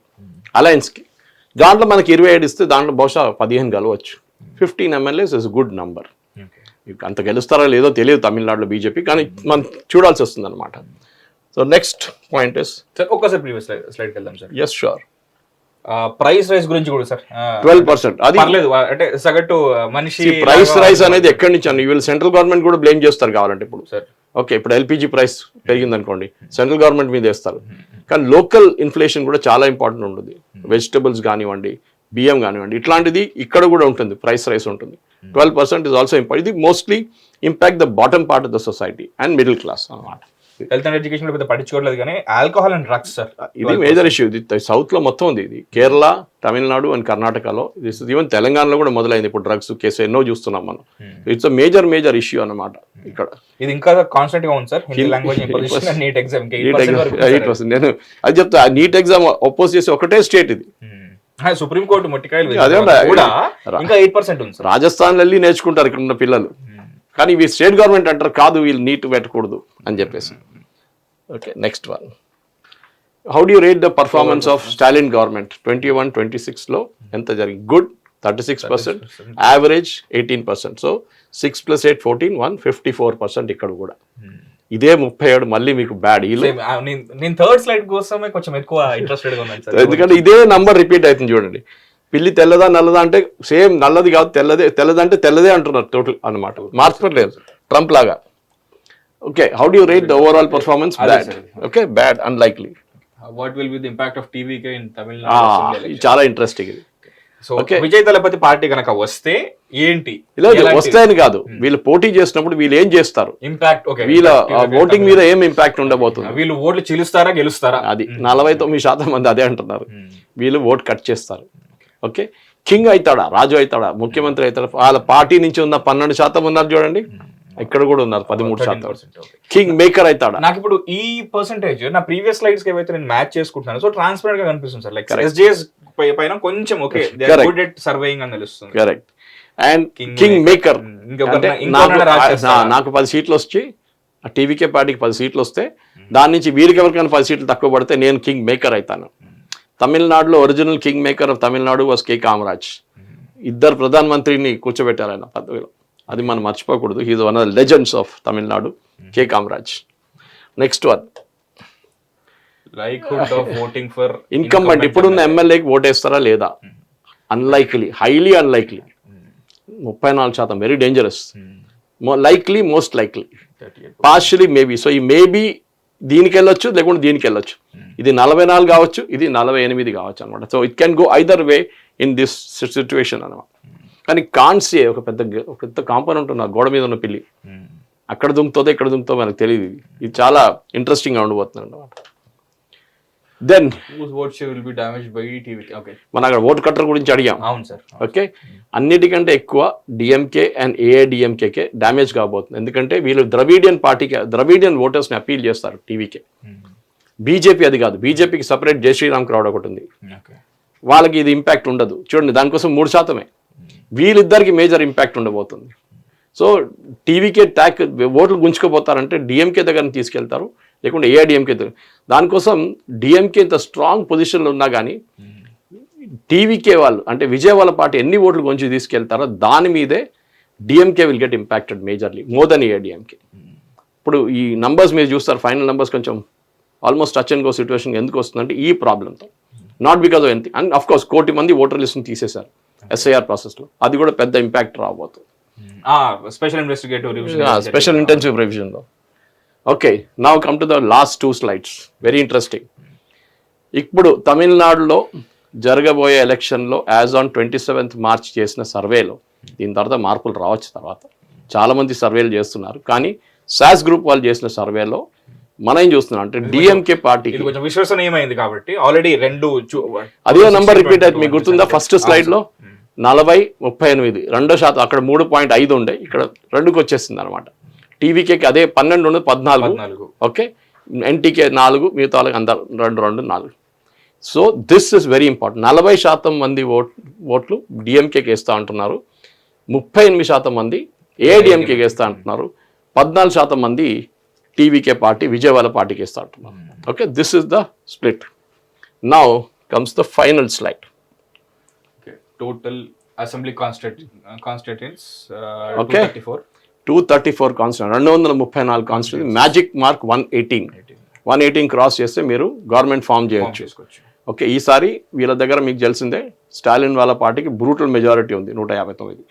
S2: అలయన్స్కి. దాంట్లో మనకి 27 ఇస్తే దాంట్లో బహుశా 15 గెలవచ్చు. 15 MLAs ఇస్ గుడ్ నంబర్. అంత గెలుస్తారో లేదో తెలియదు తమిళనాడులో బీజేపీ, కానీ మనం చూడాల్సి వస్తుంది అనమాట. So next point is
S1: sir ఒక్కసారి ప్రీవియస్ స్లైడ్కి వెళ్దాం sir.
S2: Yes sure.
S1: Price rise గురించి కూడా సార్
S2: 12%. అది
S1: పర్లేదు అంటే సగటు మనిషి
S2: ప్రైస్ రైస్ అనేది ఎక్కడి నుంచి అండి? వీళ్ళు సెంట్రల్ గవర్నమెంట్ కూడా బ్లేమ్ చేస్తారు కావాలంటే. ఇప్పుడు సార్ ఓకే, ఇప్పుడు ఎల్పిజి ప్రైస్ పెరిగింది అనుకోండి, సెంట్రల్ గవర్నమెంట్ మీద వేస్తారు. కానీ లోకల్ ఇన్ఫ్లేషన్ కూడా చాలా ఇంపార్టెంట్ ఉంటుంది. వెజిటబుల్స్ కానివ్వండి, బియ్యం కానివ్వండి, ఇట్లాంటిది ఇక్కడ కూడా ఉంటుంది. ప్రైస్ రైస్ ఉంటుంది. 12% ఇస్ ఆల్సో ఇంపార్టెంట్. ఇది mostly impact the bottom part of the society and middle class అన్నమాట.
S1: హెల్త్ అండ్ ఎడ్యుకేషన్ పెద్ద పట్టించుకోవట్లేదు, కానీ ఆల్కహాల్ అండ్ డ్రగ్స్ సార్
S2: ఇది మేజర్ ఇష్యూ. ఇది సౌత్ లో మొత్తం ఉంది. ఇది కేరళ, తమిళనాడు అండ్ కర్ణాటకలో, ఈవెన్ తెలంగాణలో కూడా మొదలైంది ఇప్పుడు డ్రగ్స్ కేసు ఎన్నో చూస్తున్నాం మనం. ఇట్స్ మేజర్ ఇష్యూ అన్నమాట ఇక్కడ.
S1: ఇది ఇంకా కాన్స్టెంట్ గా ఉంది sir. Hindi language imposition and NEET exam
S2: 8%. నేను అది చెప్తా, నీట్ ఎగ్జామ్ అపోజ్ చేసి ఒకటే స్టేట్ ఇది.
S1: సుప్రీం కోర్టు మొట్టికాయలు ఇంకా 8% ఉంది.
S2: రాజస్థాన్ వెళ్ళి నేర్చుకుంటారు ఇక్కడ ఉన్న పిల్లలు, కానీ వీళ్ళు స్టేట్ గవర్నమెంట్ అంటారు కాదు వీళ్ళు నీట్ పెట్టకూడదు అని చెప్పేసి. Okay, next one. How do you rate the performance of Stalin government 21-26లో ఎంత జరిగింది? Good 36%, average 18%. సో 6 + 8 14, 154% ఇక్కడ కూడా. ఇదే 37 మళ్ళీ మీకు బ్యాడ్.
S1: నేను థర్డ్ స్లైడ్ కోసమే కొంచెం ఎక్కువ ఇంట్రెస్టెడ్ గా ఉన్నాను సార్,
S2: ఎందుకంటే ఇదే నంబర్ రిపీట్ అవుతుంది చూడండి. పిల్లి తెల్లదా నల్లదా అంటే సేమ్ నల్లది కాదు తెల్లదంటే తెల్లదే అంటున్నారు టోటల్ అన్నమాట. మార్చట్లేదు ట్రంప్ లాగా. Okay, how do you rate the overall performance? Bad. Okay, bad, unlikely.
S1: What will be the impact of TVK in Tamil Nadu?
S2: చాలా ఇంట్రెస్టింగ్ ఇది.
S1: సో విజయ్ దళపతి పార్టీ కనుక వస్తే ఏంటి?
S2: ఇలా వస్తాయని కాదు, వీళ్ళు పోటీ చేసినప్పుడు వీళ్ళు ఏం చేస్తారు,
S1: ఇంపాక్ట్
S2: వీళ్ళ ఓటింగ్ మీద ఏం ఇంపాక్ట్ ఉండబోతుంది,
S1: వీళ్ళు ఓట్లు చీలుస్తారా గెలుస్తారా?
S2: అది 49% మంది అదే అంటున్నారు. వీళ్ళు ఓట్ కట్ చేస్తారు. ఓకే, కింగ్ అవుతాడా, రాజు అవుతాడా, ముఖ్యమంత్రి అవుతాడా? వాళ్ళ పార్టీ నుంచి ఉన్న 12% ఉన్నారు చూడండి, ఇక్కడ కూడా ఉన్నారు 13%. కింగ్ మేకర్ అవుతాడా?
S1: నాకు ఇప్పుడు ఈ పర్సెంటేజ్ నా ప్రీవియస్ స్లైడ్స్ కి ఏవైతే నేను మ్యాచ్ చేసుకుంటున్నాను, సో ట్రాన్స్పరెంట్ గా కనిపిస్తుంది సార్. లైక్ ఎస్జేఎస్ పైన కొంచెం ఓకే గుడ్ ఎట్ సర్వేయింగ్ అని తెలుస్తుంది.
S2: కరెక్ట్. అండ్ కింగ్ మేకర్ నాకు 10 సీట్లు వచ్చి ఆ టీవీకే పార్టీకి 10 సీట్లు వస్తే దాని నుంచి వీరికి ఎవరికైనా 10 సీట్లు తక్కువ పడితే నేను కింగ్ మేకర్ అవుతాను. తమిళనాడులో original king maker of Tamil Nadu was K Kamaraj. 2 ప్రధానమంత్రిని కూర్చోబెట్టారు ఆయన పదవిలో, అది మనం మర్చిపోకూడదు. He's one of the legends of Tamil Nadu, K Kamaraj. Next one, incumbent. ఇప్పుడున్న ఎమ్మెల్యేకి ఓటేస్తారా లేదా? Unlikely, highly unlikely. 34%, very dangerous. Likely, most likely, partially maybe. So ఈ మేబీ దీనికి వెళ్ళొచ్చు, లేకుంటే దీనికి వెళ్ళొచ్చు. ఇది 44 కావచ్చు, ఇది 48 కావచ్చు అనమాట. So it can go either way in this situation అనమాట. కానీ కాన్సే ఒక పెద్ద కాంపోనెంట్ ఉన్న గోడ మీద ఉన్న పిల్లి అక్కడ దుంకుతుందో ఇక్కడ దుంకుతుందో మనకు తెలియదు. ఇది చాలా ఇంట్రెస్టింగ్గా ఉండబోతుంది అనమాట. దెన్ మన అక్కడ ఓటు కట్టర్ గురించి అడిగాం. ఓకే, అన్నిటికంటే ఎక్కువ డిఎంకే అండ్ ఏఐడిఎంకేకే డ్యామేజ్ కాబోతుంది. ఎందుకంటే వీళ్ళు ద్రవిడియన్ ఓటర్స్ని అపీల్ చేస్తారు టీవీకే. బీజేపీ అది కాదు. బీజేపీకి సపరేట్ జై శ్రీరామ్ క్రౌడ్ ఒకటి ఉంది, వాళ్ళకి ఇది ఇంపాక్ట్ ఉండదు. చూడండి, దానికోసం 3%. వీళ్ళిద్దరికి మేజర్ ఇంపాక్ట్ ఉండబోతుంది. సో టీవీకే ఓట్లు గుంజుకోపోతారంటే డిఎంకే దగ్గర తీసుకెళ్తారు, లేకుంటే ఏఐడిఎంకే దగ్గర. దానికోసం డిఎంకే ఇంత స్ట్రాంగ్ పొజిషన్లో ఉన్నా కానీ టీవీకే వాళ్ళు అంటే విజయ్ వాళ్ళ పార్టీ ఎన్ని ఓట్లు గుంజి తీసుకెళ్తారో దాని మీదే DMK will get impacted majorly more than AIADMK. ఇప్పుడు ఈ నంబర్స్ మీరు చూస్తారు, ఫైనల్ నంబర్స్ కొంచెం almost touch and go situation ఎందుకు వస్తుందంటే ఈ ప్రాబ్లంతో, not because of anything. And of course 1 కోటి మంది ఓటర్ లిస్ట్ని తీసేశారు ఎస్ఐఆర్ ప్రాసెస్లో, అది కూడా పెద్ద ఇంపాక్ట్ రాబోతుంది స్పెషల్ ఇంటెన్సివ్ రివిజన్లో. Okay, now come to the last 2 slides, very interesting. ఇప్పుడు తమిళనాడులో జరగబోయే ఎలక్షన్లో యాజ్ ఆన్ 27th March చేసిన సర్వేలో, దీని తర్వాత మార్పులు రావచ్చు, తర్వాత చాలామంది సర్వేలు చేస్తున్నారు, కానీ సాస్ గ్రూప్ వాళ్ళు చేసిన సర్వేలో మనం ఏం చూస్తున్నాం అంటే డిఎంకే పార్టీ
S1: కొంచెం విశ్వసనీయమైంది కాబట్టి ఆల్రెడీ 2
S2: అదే నంబర్ రిపీట్ అయితే మీకు గుర్తుందా? ఫస్ట్ స్లైడ్లో 40-38, 2%. అక్కడ 3.5 ఉండే, ఇక్కడ 2కి వచ్చేసింది అనమాట. టీవీకేకి అదే 12 ఉండదు, 14. ఓకే, ఎన్టీకే 4, మిగతా వాళ్ళకి అందరు 2, 4. So this is very important. 40% మంది ఓట్లు డిఎంకేకి వేస్తూ అంటున్నారు, 38% మంది ఏఐడిఎంకేకి వేస్తూ అంటున్నారు, 14% మంది టీవీకే పార్టీ విజయవాడ పార్టీకి వేస్తూ అంటున్నారు. Okay, this is the split. Now comes the final slide.
S1: Total assembly constituents
S2: 234 constitution, 234 constitution. Magic mark 118 cross చేస్తే మీరు గవర్నమెంట్ ఫామ్ చేయొచ్చు. ఓకే, ఈసారి వీళ్ళ దగ్గర మీకు తెలిసిందే స్టాలిన్ వాళ్ళ పార్టీకి బ్రూటల్ మెజారిటీ ఉంది, 159.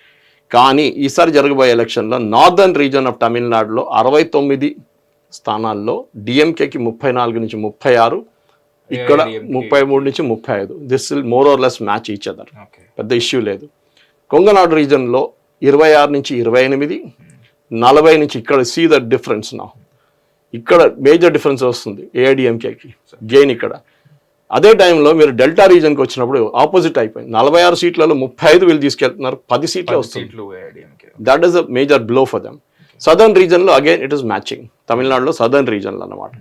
S2: కానీ ఈసారి జరగబోయే ఎలక్షన్లో నార్దర్న్ రీజన్ ఆఫ్ తమిళనాడులో 69 స్థానాల్లో డిఎంకేకి 34 నుంచి 36, ఇక్కడ 33 నుంచి 35. This will more or less match each other, పెద్ద ఇష్యూ లేదు. కొంగనాడు రీజన్లో 26 నుంచి 28, 40 నుంచి ఇక్కడ సీ ద డిఫరెన్స్ నా, ఇక్కడ మేజర్ డిఫరెన్స్ వస్తుంది ఏఐడిఎంకేకి గెయిన్ ఇక్కడ. అదే టైంలో మీరు డెల్టా రీజన్కి వచ్చినప్పుడు ఆపోజిట్ అయిపోయింది. 46 సీట్లలో 35 వీళ్ళు తీసుకెళ్తున్నారు, 10 సీట్లే వస్తుంది. That is a major blow for them. Southern రీజన్లో అగైన్ ఇట్ ఈస్ మ్యాచింగ్, తమిళనాడులో సదర్న్ రీజన్లో అన్నమాట.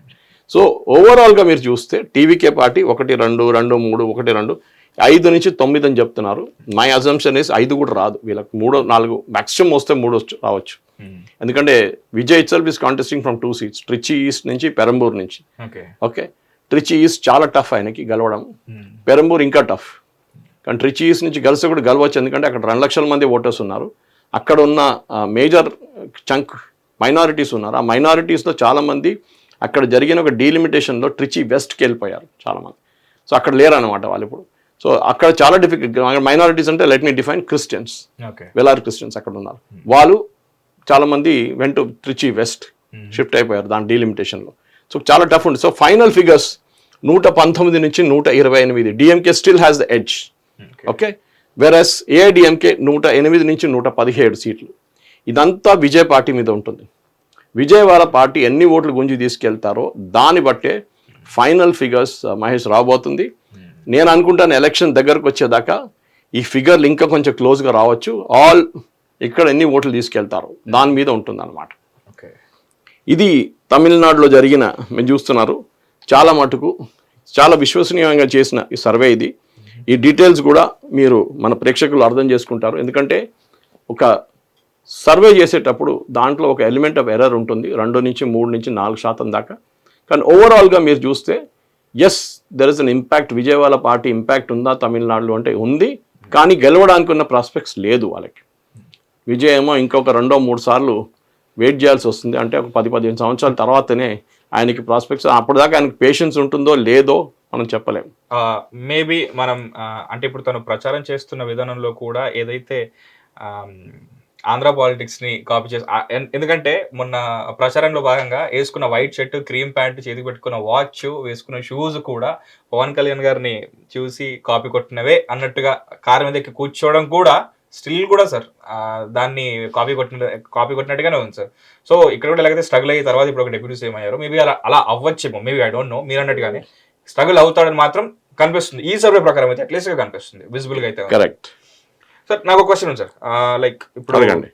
S2: సో ఓవరాల్గా మీరు చూస్తే టీవీకే పార్టీ 1, 2, 2, 3, 1, 2, 5 నుంచి 9 అని చెప్తున్నారు. మై అజంప్షన్ ఇస్ 5 కూడా రాదు, వీళ్ళకి 3, 4 మ్యాక్సిమం వస్తే 3 రావచ్చు. ఎందుకంటే Vijay itself is contesting from 2 seats, Trichy east నుంచి, పెరంబూర్ నుంచి. ఓకే, ట్రిచి ఈస్ట్ చాలా టఫ్ ఆయనకి గెలవడం, పెరంబూర్ ఇంకా టఫ్. కానీ ట్రిచి ఈస్ట్ నుంచి గెలిస్తే కూడా గెలవచ్చు, ఎందుకంటే అక్కడ 2 లక్షల మంది ఓటర్స్ ఉన్నారు. అక్కడ ఉన్న మేజర్ చంక్ మైనారిటీస్ ఉన్నారు. ఆ మైనారిటీస్లో చాలామంది అక్కడ జరిగిన ఒక డీలిమిటేషన్లో ట్రిచి వెస్ట్కి వెళ్ళిపోయారు చాలామంది. సో అక్కడ లేరన్నమాట వాళ్ళు ఇప్పుడు. సో అక్కడ చాలా డిఫికల్ట్. మైనారిటీస్ అంటే let me define Christians, Velar Christians అక్కడ ఉన్నారు. వాళ్ళు చాలామంది వెంట ట్రిచి వెస్ట్ షిఫ్ట్ అయిపోయారు దాని డీలిమిటేషన్లో. సో చాలా టఫ్ ఉంది. సో ఫైనల్ ఫిగర్స్ 119 నుంచి 128. DMK still has the edge. Okay, versus AIADMK 108 నుంచి 117 సీట్లు. ఇదంతా విజయ్ పార్టీ మీద ఉంటుంది. విజయ్ వాళ్ళ పార్టీ ఎన్ని ఓట్లు గుంజి తీసుకెళ్తారో దాన్ని బట్టే ఫైనల్ ఫిగర్స్ మహేష్ రాబోతుంది. నేను అనుకుంటాను ఎలక్షన్ దగ్గరకు వచ్చేదాకా ఈ ఫిగర్లు ఇంకా కొంచెం క్లోజ్గా రావచ్చు. ఆల్ ఇక్కడ ఎన్ని ఓట్లు తీసుకెళ్తారో దాని మీద ఉంటుంది అన్నమాట. ఇది తమిళనాడులో జరిగిన, మీరు చూస్తున్నారు, చాలా మటుకు చాలా విశ్వసనీయంగా చేసిన ఈ సర్వే ఇది. ఈ డీటెయిల్స్ కూడా మీరు మన ప్రేక్షకులు అర్థం చేసుకుంటారు. ఎందుకంటే ఒక సర్వే చేసేటప్పుడు దాంట్లో ఒక ఎలిమెంట్ ఆఫ్ ఎర్రర్ ఉంటుంది, 2 నుంచి 3 నుంచి 4% దాకా. కానీ ఓవరాల్గా మీరు చూస్తే yes there is an impact. Vijayawada party impact ఉందా తమిళనాడులో అంటే ఉంది, కానీ గెలవడానికి ఉన్న ప్రాస్పెక్ట్స్ లేదు వాళ్ళకి. విజయ్ ఏమో ఇంకొక 2-3 సార్లు వెయిట్ చేయాల్సి వస్తుంది. అంటే ఒక 10-15 సంవత్సరాల తర్వాతనే ఆయనకి ప్రాస్పెక్ట్స్. అప్పటిదాకా ఆయనకి పేషెన్స్ ఉంటుందో లేదో మనం చెప్పలేము.
S1: మేబీ మనం అంటే ఇప్పుడు తను ప్రచారం చేస్తున్న విధానంలో కూడా ఏదైతే ఆంధ్ర పాలిటిక్స్ ని కాపీ చేసి ఎందుకంటే మొన్న ప్రచారంలో భాగంగా వేసుకున్న వైట్ షర్ట్, క్రీమ్ ప్యాంట్, చేతికి పెట్టుకున్న వాచ్, వేసుకున్న షూస్ కూడా పవన్ కళ్యాణ్ గారిని చూసి కాపీ కొట్టినవే అన్నట్టుగా కారు మీద ఎక్కి కూర్చోవడం కూడా స్టిల్ కూడా సార్ దాన్ని కాపీ కొట్టినట్టుగానే ఉంది సార్. సో ఇక్కడ కూడా ఎలాగైతే స్ట్రగుల్ అయ్యే తర్వాత ఇప్పుడు ఒక డెప్యూటీ సీఎం అయ్యారు, మేబీ అలా అవ్వచ్చేమో, మేబీ ఐ డోంట్ నో, మీరు అన్నట్టుగానే స్ట్రగుల్ అవుతాడని మాత్రం కనిపిస్తుంది ఈ సర్వే ప్రకారం అయితే, అట్లీస్ట్ గా కనిపిస్తుంది, విజిబుల్ గా అయితే.
S2: కరెక్ట్
S1: సార్ నాకు ఒక క్వశ్చన్ ఉంది సార్, లైక్ ఇప్పుడు
S2: అడగండి.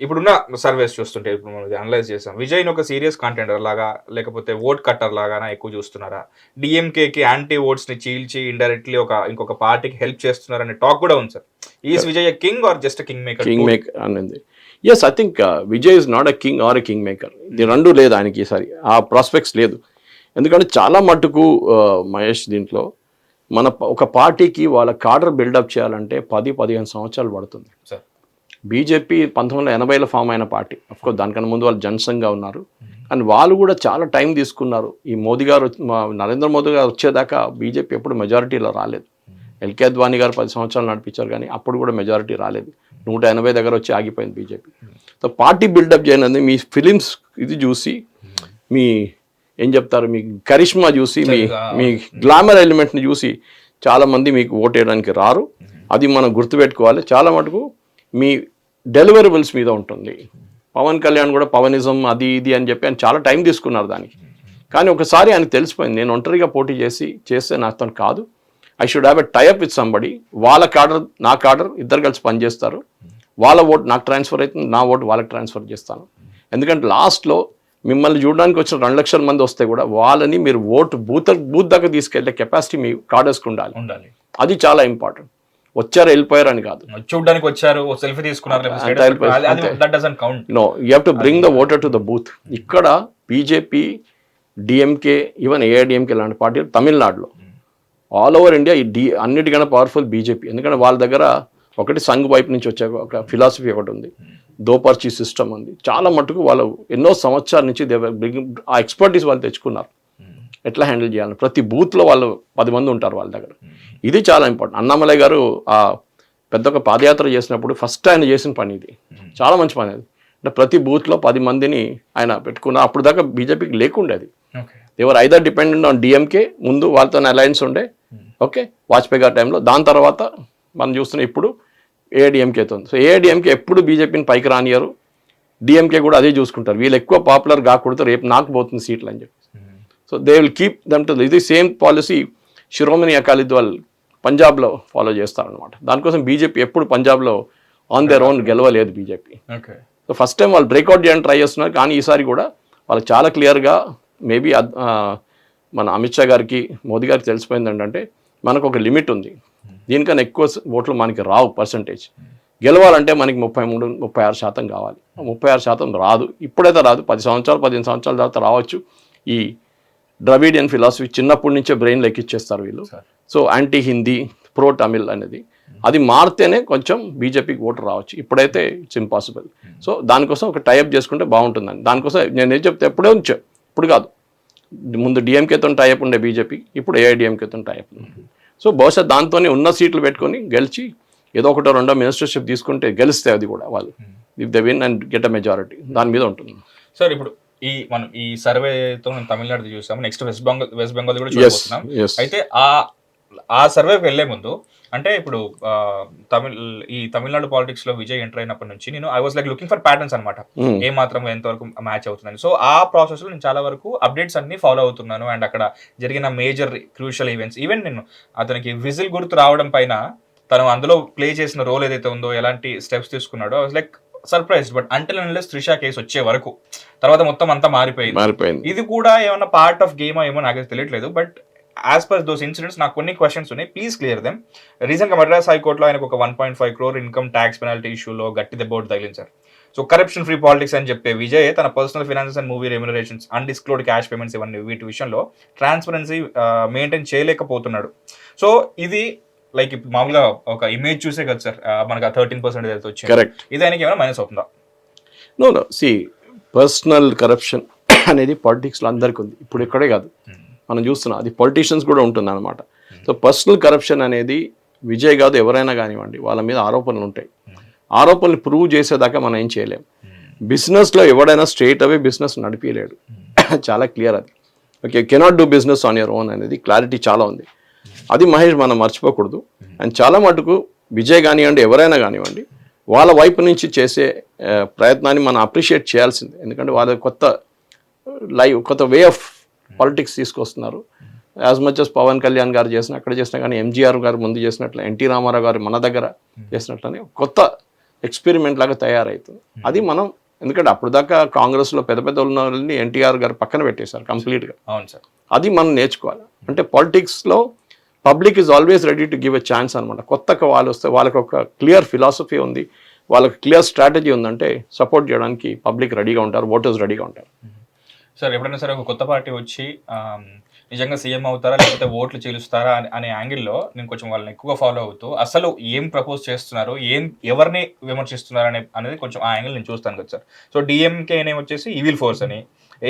S1: ఇప్పుడున్న సర్వేస్ చూస్తుంటే ఇప్పుడు మనం అనలైజ్ చేసాం, విజయ్ని ఒక సీరియస్ కాంటెండర్ లాగా లేకపోతే ఓట్ కట్టర్ లాగా ఎక్కువ చూస్తున్నారా, డిఎంకేకి యాంటీ ఓట్స్ ని చీల్చి ఇండైరెక్ట్లీ ఇంకొక పార్టీకి హెల్ప్ చేస్తున్నారనే టాక్ కూడా ఉంది sir. Is Vijay king or just king maker?
S2: King maker అనేది yes, I think Vijay is not a king or a king maker. ఇది రెండు లేదు ఆయనకి ఈసారి, ఆ ప్రాస్పెక్ట్స్ లేదు. ఎందుకంటే చాలా మట్టుకు మహేష్ దీంట్లో ఒక పార్టీకి వాళ్ళ కాడర్ బిల్డప్ చేయాలంటే 10-15 సంవత్సరాలు పడుతుంది. బీజేపీ 1980లో ఫామ్ అయిన పార్టీ, అఫ్కోర్స్ దానికన్నా ముందు వాళ్ళు జనసంఘంగా ఉన్నారు, అండ్ వాళ్ళు కూడా చాలా టైం తీసుకున్నారు. ఈ మోదీ గారు నరేంద్ర మోదీ గారు వచ్చేదాకా బీజేపీ ఎప్పుడు మెజారిటీలో రాలేదు. ఎల్కే అద్వానీ గారు 10 సంవత్సరాలు నడిపించారు, కానీ అప్పుడు కూడా మెజారిటీ రాలేదు. 180 దగ్గర వచ్చి ఆగిపోయింది బీజేపీ. సో పార్టీ బిల్డప్ చేయనది మీ ఫిలిమ్స్ ఇది చూసి, మీ ఏం చెప్తారు, మీ కరిష్మా చూసి, మీ గ్లామర్ ఎలిమెంట్ని చూసి చాలామంది మీకు ఓటేయడానికి రారు. అది మనం గుర్తుపెట్టుకోవాలి. చాలా మటుకు మీ డెలివరబుల్స్ మీద ఉంటుంది. పవన్ కళ్యాణ్ కూడా పవనిజం అది ఇది అని చెప్పి ఆయన చాలా టైం తీసుకున్నారు దానికి. కానీ ఒకసారి ఆయనకు తెలిసిపోయింది, నేను ఒంటరిగా పోటీ చేస్తే నాతో కాదు, I should have a tie up with somebody. వాళ్ళ కాడర్ నా కాడర్ ఇద్దరు కలిసి పనిచేస్తారు, వాళ్ళ ఓటు నాకు ట్రాన్స్ఫర్ అవుతుంది, నా ఓటు వాళ్ళకి ట్రాన్స్ఫర్ చేస్తాను. ఎందుకంటే లాస్ట్లో మిమ్మల్ని చూడడానికి వచ్చిన 2 లక్షల మంది వస్తే కూడా వాళ్ళని మీరు ఓటు బూత్ దాకా తీసుకెళ్లే కెపాసిటీ మీ కాడర్స్కి ఉండాలి. అది చాలా ఇంపార్టెంట్. వచ్చారు వెళ్ళిపోయారు అని కాదు,
S1: చూడడానికి వచ్చారు, సెల్ఫీ తీసుకున్నారు,
S2: no, you have to bring the voter to the booth. ఇక్కడ బీజేపీ, డిఎంకే, ఈవెన్ ఏఐడిఎంకే లాంటి పార్టీలు తమిళనాడులో, ఆల్ ఓవర్ ఇండియా అన్నిటికన్నా పవర్ఫుల్ బీజేపీ. ఎందుకంటే వాళ్ళ దగ్గర ఒకటి సంఘ్ వైపు నుంచి వచ్చే ఒక ఫిలాసఫీ ఒకటి ఉంది, దోపర్చి సిస్టమ్ ఉంది. చాలా మటుకు వాళ్ళు ఎన్నో సంవత్సరాల నుంచి ఆ ఎక్స్పర్టీస్ వాళ్ళు తెచ్చుకున్నారు, ఎట్లా హ్యాండిల్ చేయాలని. ప్రతి బూత్లో వాళ్ళు 10 మంది ఉంటారు వాళ్ళ దగ్గర. ఇది చాలా ఇంపార్టెంట్. అన్నామలై గారు ఆ పెద్ద ఒక పాదయాత్ర చేసినప్పుడు ఫస్ట్ ఆయన చేసిన పని ఇది, చాలా మంచి పని అది. అంటే ప్రతి బూత్లో 10 మందిని ఆయన పెట్టుకున్నారు. అప్పుడు దాకా బీజేపీకి లేకుండేది, ఎవరు ఐదర్ డిపెండెంట్ ఆన్ డిఎంకే, ముందు వాళ్ళతో అలయన్స్ ఉండే, ఓకే, వాజ్పేయి గారి టైంలో. దాని తర్వాత మనం చూస్తున్న ఇప్పుడు ఏఐడిఎంకేతో ఉంది. సో ఏఐడిఎంకే ఎప్పుడు బీజేపీని పైకి రానియరు, డిఎంకే కూడా అదే చూసుకుంటారు, వీళ్ళు ఎక్కువ పాపులర్ కాకూడదు, రేపు నాకు పోతుంది సీట్లు అని చెప్పి. So they will keep them to ఇది సేమ్ పాలసీ శిరోమణి అకాలీ దళ్ పంజాబ్లో ఫాలో చేస్తారనమాట. దానికోసం బీజేపీ ఎప్పుడు పంజాబ్లో ఆన్ దేర్ ఓన్ గెలవలేదు బీజేపీ. సో ఫస్ట్ టైం వాళ్ళు బ్రేక్అవుట్ చేయడానికి ట్రై చేస్తున్నారు, కానీ ఈసారి కూడా వాళ్ళకి చాలా క్లియర్గా మేబీ మన అమిత్ షా గారికి, మోదీ గారికి తెలిసిపోయింది ఏంటంటే మనకు ఒక లిమిట్ ఉంది, దీనికన్నా ఎక్కువ ఓట్లు మనకి రావు పర్సంటేజ్. గెలవాలంటే మనకి 33-36% కావాలి. 36% రాదు, ఇప్పుడైతే రాదు, 10 సంవత్సరాలు 15 సంవత్సరాల తర్వాత రావచ్చు. ఈ ద్రవిడియన్ ఫిలాసఫీ చిన్నప్పటి నుంచే బ్రెయిన్ లెక్కిచ్చేస్తారు వీళ్ళు. So anti Hindi, pro Tamil అనేది అది మారితేనే కొంచెం బీజేపీకి ఓటు రావచ్చు, ఇప్పుడైతే ఇట్స్ ఇంపాసిబుల్. సో దానికోసం ఒక టైఅప్ చేసుకుంటే బాగుంటుందని. దానికోసం నేను ఏం చెప్తే ఎప్పుడే ఉంచా, ఇప్పుడు కాదు, ముందు డిఎంకేతో టైఅప్ ఉండే బీజేపీ, ఇప్పుడు ఏఐడిఎంకేతో టైఅప్ ఉంది. సో బహుశా దాంతోనే ఉన్న సీట్లు పెట్టుకొని గెలిచి ఏదో ఒకటో రెండో మినిస్టర్షిప్ తీసుకుంటే గెలిస్తే అది కూడా వాళ్ళు, if they win and get a majority, దాని మీద ఉంటుంది.
S1: సార్ ఇప్పుడు మనం ఈ సర్వేతో తమిళనాడు చూసాము, నెక్స్ట్ వెస్ట్ బెంగాల్ కూడా చూస్తున్నాం. అయితే ఆ సర్వేకి వెళ్లే ముందు, అంటే ఇప్పుడు తమిళనాడు పాలిటిక్స్ లో విజయ్ ఎంటర్ అయినప్పటి నుంచి నేను I was like looking for patterns అనమాట, ఏ మాత్రం ఎంతవరకు మ్యాచ్ అవుతుందని. సో ఆ ప్రాసెస్ లో నేను చాలా వరకు అప్డేట్స్ అన్ని ఫాలో అవుతున్నాను, అండ్ అక్కడ జరిగిన మేజర్ క్రూషియల్ ఈవెంట్స్, ఈవెన్ నేను అతనికి విజిల్ గుర్తు రావడం పైన తను అందులో ప్లే చేసిన రోల్ ఏదైతే ఉందో, ఎలాంటి స్టెప్స్ తీసుకున్నాడో, I was like surprised. But until unless Trisha case వచ్చే వరకు తర్వాత మొత్తం అంతా మారిపోయింది. ఇది కూడా ఏమన్నా పార్ట్ ఆఫ్ గేమా ఏమో నాకైతే తెలియట్లేదు. But as per those incidents నాకు కొన్ని క్వశ్చన్స్ ఉన్నాయి, ప్లీజ్ క్లియర్ దెమ్. రీసెంట్ గా మద్రాస్ హైకోర్టులో ఆయనకు ఒక 1.5 crore ఇన్కమ్ ట్యాక్స్ పెనాల్టీ ఇష్యూలో గట్టి దెబ్బోటు తగిలించారు. సో కరప్షన్ ఫ్రీ పాలిటిక్స్ అని చెప్పే విజయ్ తన personal finances and movie remunerations, undisclosed cash payments, ఇవన్నీ వీటి విషయంలో ట్రాన్స్పరెన్సీ మెయింటైన్ చేయలేకపోతున్నాడు. సో ఇది లైక్ ఇప్పుడు మామూలుగా ఒక ఇమేజ్ చూసే కదా సార్ మనకు 13% అయితే వచ్చింది, ఇది ఆయనకి ఏమైనా మైనస్ అవుతుందా?
S2: నో సి పర్సనల్ కరప్షన్ అనేది పాలిటిక్స్లో అందరికీ ఉంది, ఇప్పుడు ఇక్కడే కాదు, మనం చూస్తున్నాం అది పొలిటీషియన్స్ కూడా ఉంటుంది అనమాట. సో పర్సనల్ కరప్షన్ అనేది విజయ్ కాదు ఎవరైనా కానివ్వండి వాళ్ళ మీద ఆరోపణలు ఉంటాయి. ఆరోపణలు ప్రూవ్ చేసేదాకా మనం ఏం చేయలేం. బిజినెస్లో ఎవడైనా స్ట్రైట్ అవే బిజినెస్ నడిపించలేడు. చాలా క్లియర్ అది. Okay, cannot do business on your own అనేది క్లారిటీ చాలా ఉంది. అది మహేష్ మనం మర్చిపోకూడదు. అండ్ చాలా మటుకు విజయ్ కానివ్వండి, ఎవరైనా కానివ్వండి, వాళ్ళ వైపు నుంచి చేసే ప్రయత్నాన్ని మనం అప్రిషియేట్ చేయాల్సిందే. ఎందుకంటే వాళ్ళ కొత్త వే ఆఫ్ పాలిటిక్స్ తీసుకొస్తున్నారు. As much as Pawan Kalyan garu చేసిన అక్కడ చేసినా కానీ, ఎంజీఆర్ గారు ముందు చేసినట్లు, ఎన్టీ రామారావు గారు మన దగ్గర చేసినట్లని కొత్త ఎక్స్పెరిమెంట్ లాగా తయారవుతుంది. అది మనం, ఎందుకంటే అప్పుడు దాకా కాంగ్రెస్లో పెద్ద పెద్ద ఉన్న వాళ్ళని ఎన్టీఆర్ గారు పక్కన పెట్టేశారు కంప్లీట్గా.
S1: అవును సార్.
S2: అది మనం నేర్చుకోవాలి. అంటే పాలిటిక్స్లో public is always ready to give a chance అనమాట. కొత్తగా వాళ్ళు వస్తే వాళ్ళకి ఒక క్లియర్ ఫిలాసఫీ ఉంది, వాళ్ళకి క్లియర్ స్ట్రాటజీ ఉందంటే సపోర్ట్ చేయడానికి పబ్లిక్ రెడీగా ఉంటారు, ఓటర్స్ రెడీగా ఉంటారు.
S1: సార్ ఎప్పుడైనా సరే ఒక కొత్త పార్టీ వచ్చి నిజంగా సీఎం అవుతారా లేకపోతే ఓట్లు చీలుస్తారా అనే యాంగిల్లో నేను కొంచెం వాళ్ళని ఎక్కువగా ఫాలో అవుతూ అసలు ఏం ప్రపోజ్ చేస్తున్నారు, ఎవరిని విమర్శిస్తున్నారు అనేది కొంచెం ఆ యాంగిల్ నేను చూస్తాను కదా సార్. సో డిఎంకే అనే వచ్చేసి ఈవిల్ ఫోర్స్ అని,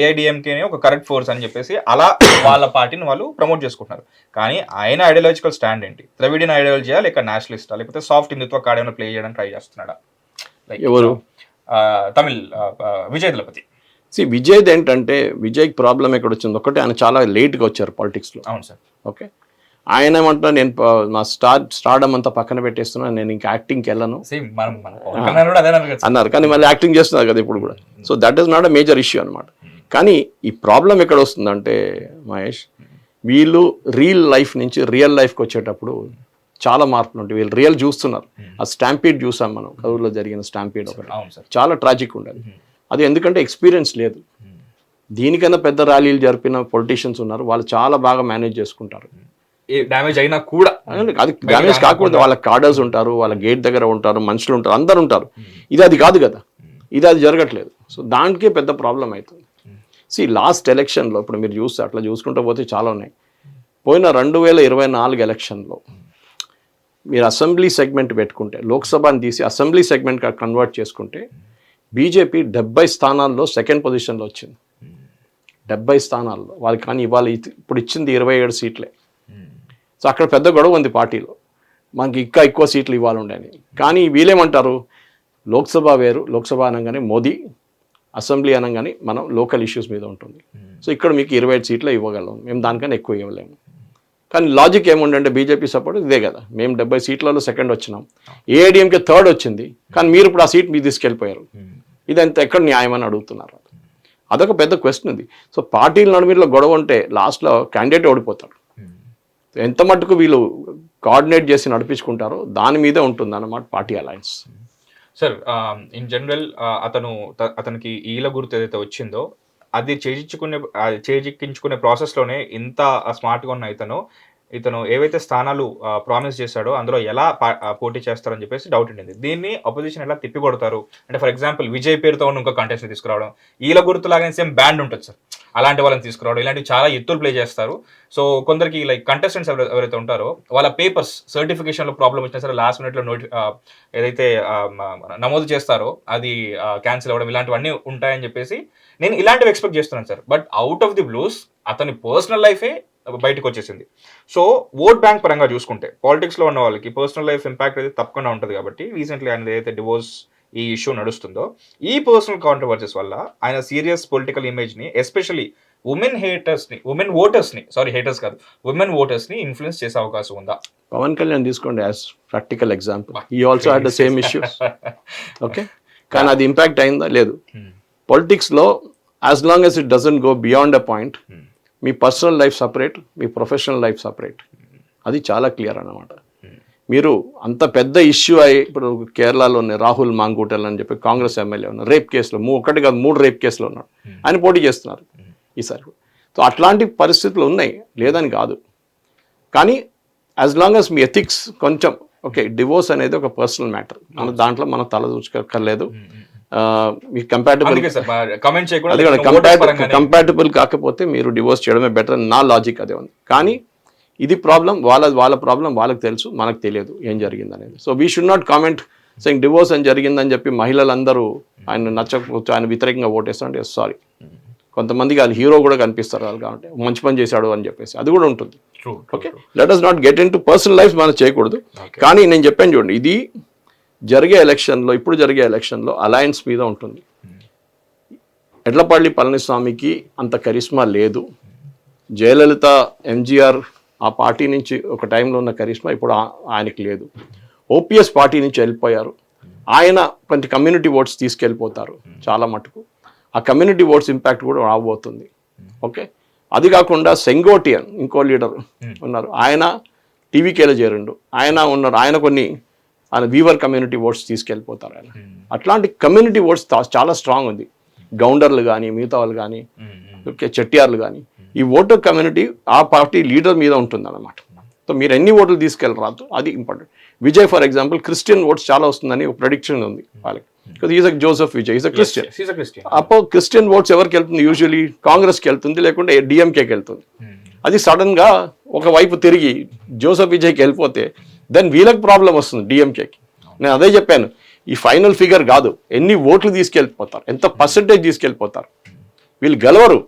S1: ఏఐడిఎంకేనే ఒక కరెక్ట్ ఫోర్స్ అని చెప్పేసి అలా వాళ్ళ పార్టీని వాళ్ళు ప్రమోట్ చేసుకుంటున్నారు. కానీ ఆయన ఐడియాలజికల్ స్టాండ్ ఏంటి? ద్రవిడియన్ ఐడియాలజీయా లేక నేషనలిస్టా లేకపోతే సాఫ్ట్ హిందుత్వ కార్డ్ ఏమైనా ప్లే చేయడానికి ట్రై చేస్తున్నాడా? లైక్
S2: ఎవరు?
S1: తమిళ్ విజయ్ దళపతి.
S2: విజయ్ది ఏంటంటే, విజయ్కి ప్రాబ్లం ఎక్కడ వచ్చింది ఒకటి, ఆయన చాలా లేట్గా వచ్చారు పాలిటిక్స్లో.
S1: అవును సార్.
S2: ఓకే, ఆయన ఏమంటున్నా, నేను నా స్టార్డమ్ అంతా పక్కన పెట్టేస్తున్నా, నేను ఇంకా యాక్టింగ్కి వెళ్ళను అన్నారు. కానీ మళ్ళీ యాక్టింగ్ చేస్తున్నారు కదా ఇప్పుడు కూడా. So that is not a major issue అనమాట. కానీ ఈ ప్రాబ్లం ఎక్కడ వస్తుందంటే మహేష్, వీళ్ళు రియల్ లైఫ్ నుంచి రియల్ లైఫ్కి వచ్చేటప్పుడు చాలా మార్పులు ఉంటాయి. వీళ్ళు రియల్ చూస్తున్నారు. ఆ స్టాంపీడ్ చూసాం మనం, కరూరులో జరిగిన స్టాంపీడ్ ఒకటి చాలా ట్రాజిక్ ఉండదు. అది ఎందుకంటే ఎక్స్పీరియన్స్ లేదు. దీనికన్నా పెద్ద ర్యాలీలు జరిపిన పొలిటీషియన్స్ ఉన్నారు, వాళ్ళు చాలా బాగా మేనేజ్ చేసుకుంటారు.
S1: డ్యామేజ్ అయినా కూడా
S2: అది డ్యామేజ్ కాకూడదు. వాళ్ళ కార్డర్స్ ఉంటారు, వాళ్ళ గేట్ దగ్గర ఉంటారు, మనుషులు ఉంటారు, అందరు ఉంటారు. అది కాదు కదా, అది జరగట్లేదు. సో దానికే పెద్ద ప్రాబ్లం అవుతుంది. లాస్ట్ ఎలక్షన్లో ఇప్పుడు మీరు చూస్తే అట్లా చూసుకుంటూ పోతే చాలా ఉన్నాయి. పోయిన 2024 ఎలక్షన్లో మీరు అసెంబ్లీ సెగ్మెంట్ పెట్టుకుంటే, లోక్సభని తీసి అసెంబ్లీ సెగ్మెంట్గా కన్వర్ట్ చేసుకుంటే, బీజేపీ 70 స్థానాల్లో సెకండ్ పొజిషన్లో వచ్చింది. 70 స్థానాల్లో వాళ్ళకి. కానీ ఇవాళ ఇప్పుడు ఇచ్చింది 27 సీట్లే. సో అక్కడ పెద్ద గొడవ ఉంది పార్టీలో, మనకి ఇంకా ఎక్కువ సీట్లు ఇవ్వాలి ఉండని. కానీ వీళ్ళేమంటారు, లోక్సభ వేరు, లోక్సభ అనగానే మోదీ, అసెంబ్లీ అనగానే మనం లోకల్ ఇష్యూస్ మీద ఉంటుంది. సో ఇక్కడ మీకు 25 సీట్లు ఇవ్వగలం, మేము దానికన్నా ఎక్కువ ఇవ్వలేము. కానీ లాజిక్ ఏముండంటే బీజేపీ సపోర్ట్ ఇదే కదా, మేము 70 సీట్లలో సెకండ్ వచ్చినాం, ఏఐడిఎంకే థర్డ్ వచ్చింది, కానీ మీరు ఇప్పుడు ఆ సీట్ మీరు తీసుకెళ్ళిపోయారు. ఇదంతా ఎక్కడ న్యాయం అని అడుగుతున్నారు. అదొక పెద్ద క్వశ్చన్ ఉంది. సో పార్టీల నడుమలో గొడవ ఉంటే లాస్ట్లో క్యాండిడేట్ ఓడిపోతాడు. ఎంత మట్టుకు వీళ్ళు కోఆర్డినేట్ చేసి నడిపించుకుంటారో దాని మీదే ఉంటుంది అన్నమాట party alliance.
S1: Sir in general అతనికి ఈల గుర్తు ఏదైతే వచ్చిందో అది చేజిక్కించుకునే ప్రాసెస్లోనే ఇంత స్మార్ట్గా ఉన్న ఇతను ఏవైతే స్థానాలు ప్రామిస్ చేశాడో అందులో ఎలా పోటీ చేస్తారని చెప్పేసి డౌట్ ఉండింది. దీన్ని అపోజిషన్ ఎలా తిప్పికొడతారు అంటే, ఫర్ ఎగ్జాంపుల్ విజయ్ పేరుతో ఉన్న ఇంకో కంటెస్ట్ తీసుకురావడం, ఈల గుర్తులాగానే సేమ్ బ్యాండ్ ఉంటుంది సార్, అలాంటి వాళ్ళని తీసుకురావడం, ఇలాంటివి చాలా ఎత్తులు ప్లే చేస్తారు. సో కొందరికి లైక్ కంటెస్టెంట్స్ ఎవరైతే ఉంటారో వాళ్ళ పేపర్స్ సర్టిఫికేషన్లో ప్రాబ్లం వచ్చినా సరే లాస్ట్ మినిట్లో ఏదైతే నమోదు చేస్తారో అది క్యాన్సిల్ అవ్వడం, ఇలాంటివన్నీ ఉంటాయని చెప్పేసి నేను ఇలాంటివి ఎక్స్పెక్ట్ చేస్తున్నాను sir. But out of the blues అతని పర్సనల్ లైఫే బయటకు వచ్చేసింది. సో ఓట్ బ్యాంక్ పరంగా చూసుకుంటే పాలిటిక్స్లో ఉన్న వాళ్ళకి పర్సనల్ లైఫ్ ఇంపాక్ట్ అయితే తప్పకుండా ఉంటుంది. కాబట్టి రీసెంట్లీ ఆయన ఏదైతే డివోర్స్ ఈ ఇష్యూ నడుస్తుందో, ఈ పర్సనల్ కాంట్రవర్సీస్ వల్ల ఆయన సీరియస్ పొలిటికల్ ఇమేజ్ని, ఎస్పెషల్లీ ఉమెన్ ఓటర్స్ని ఇన్ఫ్లుయెన్స్ చేసే అవకాశం ఉందా?
S2: పవన్ కళ్యాణ్ తీసుకోండి as practical example. He also had the same issues. Okay, కానీ అది ఇంపాక్ట్ అయిందా? లేదు. పొలిటిక్స్లో as long as it doesn't go beyond a point, మీ పర్సనల్ లైఫ్ సపరేట్, మీ ప్రొఫెషనల్ లైఫ్ సపరేట్. అది చాలా క్లియర్ అన్నమాట. మీరు అంత పెద్ద ఇష్యూ అయ్యి, ఇప్పుడు కేరళలో రాహుల్ మాంగూటల్ అని చెప్పి కాంగ్రెస్ ఎమ్మెల్యే ఉన్నారు, రేప్ కేసులో ఒకటి కాదు 3 రేప్ కేసులో ఉన్నాడు, ఆయన పోటీ చేస్తున్నారు ఈసారి. సో అట్లాంటి పరిస్థితులు ఉన్నాయి, లేదని కాదు. కానీ యాజ్ లాంగ్ యాజ్ మీ ఎథిక్స్ కొంచెం ఓకే, డివోర్స్ అనేది ఒక పర్సనల్ మ్యాటర్, మన దాంట్లో మనం తల దూచుకోక్కర్లేదు. మీ కంపాటబుల్ కాకపోతే మీరు డివోర్స్ చేయడమే బెటర్, నా లాజిక్ అదే ఉంది. కానీ ఇది ప్రాబ్లం వాళ్ళ ప్రాబ్లం వాళ్ళకి తెలుసు, మనకు తెలియదు ఏం జరిగింది అనేది. So we should not comment saying divorce అని జరిగిందని చెప్పి మహిళలందరూ ఆయన నచ్చకపోతే ఆయన వ్యతిరేకంగా ఓటేస్తారంటే సారీ. కొంతమందికి వాళ్ళు హీరో కూడా కనిపిస్తారు, వాళ్ళు కాబట్టి మంచి పని చేశాడు అని చెప్పేసి అది కూడా ఉంటుంది. Okay, let us not get in to personal life మనం చేయకూడదు. కానీ నేను చెప్పాను చూడండి, ఇది ఇప్పుడు జరిగే ఎలక్షన్లో అలయన్స్ మీద ఉంటుంది. ఎడ్లపల్లి పళనిస్వామికి అంత కరిష్మా లేదు. జయలలిత, ఎంజీఆర్ ఆ పార్టీ నుంచి ఒక టైంలో ఉన్న కరిష్మా ఇప్పుడు ఆయనకి లేదు. ఓపీఎస్ పార్టీ నుంచి వెళ్ళిపోయారు. ఆయన కొంత కమ్యూనిటీ ఓట్స్ తీసుకెళ్ళిపోతారు చాలా మటుకు. ఆ కమ్యూనిటీ ఓట్స్ ఇంపాక్ట్ కూడా రాబోతుంది. ఓకే, అది కాకుండా సెంగోటియన్ ఇంకో లీడర్ ఉన్నారు, ఆయన టీవీకేలో చేరిండు, ఆయన వీవర్ కమ్యూనిటీ ఓట్స్ తీసుకెళ్ళిపోతారు ఆయన. అట్లాంటి కమ్యూనిటీ ఓట్స్ చాలా స్ట్రాంగ్ ఉంది. గౌండర్లు కానీ, మిగతా వాళ్ళు కానీ, ఓకే, చెట్టియార్లు కానీ, ఈ ఓటర్ కమ్యూనిటీ ఆ పార్టీ లీడర్ మీద ఉంటుంది అన్నమాట. సో మీరు ఎన్ని ఓట్లు తీసుకెళ్ళరాదు, అది important. Vijay for example Christian oats చాలా వస్తుందని ఒక ప్రెడిక్షన్ ఉంది వాళ్ళకి. Is Joseph Vijay is a Christian. అప్పుడు క్రిస్టియన్ ఓట్స్ ఎవరికి వెళ్తుంది? యూజువలీ కాంగ్రెస్కి వెళ్తుంది, లేకుంటే డిఎంకేకి వెళ్తుంది. అది సడన్ గా ఒకవైపు తిరిగి జోసెఫ్ విజయ్కి వెళ్ళిపోతే దెన్ వీళ్ళకి ప్రాబ్లం వస్తుంది డిఎంకేకి. నేను అదే చెప్పాను, ఈ ఫైనల్ ఫిగర్ కాదు, ఎన్ని ఓట్లు తీసుకెళ్ళిపోతారు, ఎంత పర్సెంటేజ్ తీసుకెళ్ళిపోతారు. వీళ్ళు గెలవరు,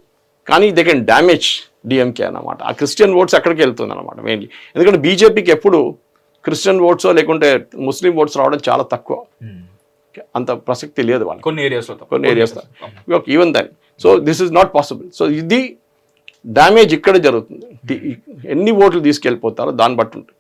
S2: కానీ దే కెన్ డ్యామేజ్ డిఎంకే అన్నమాట. ఆ క్రిస్టియన్ ఓట్స్ అక్కడికి వెళ్తుంది అనమాట మెయిన్లీ. ఎందుకంటే బీజేపీకి ఎప్పుడు క్రిస్టియన్ ఓట్స్ లేకుంటే ముస్లిం ఓట్స్ రావడం చాలా తక్కువ, అంత ప్రసక్తి లేదు వాళ్ళకి కొన్ని ఏరియాస్లో even than. So this is not possible. So ఇది డ్యామేజ్ ఇక్కడ జరుగుతుంది. ఎన్ని ఓట్లు తీసుకెళ్ళిపోతారో దాన్ని బట్టి ఉంటుంది.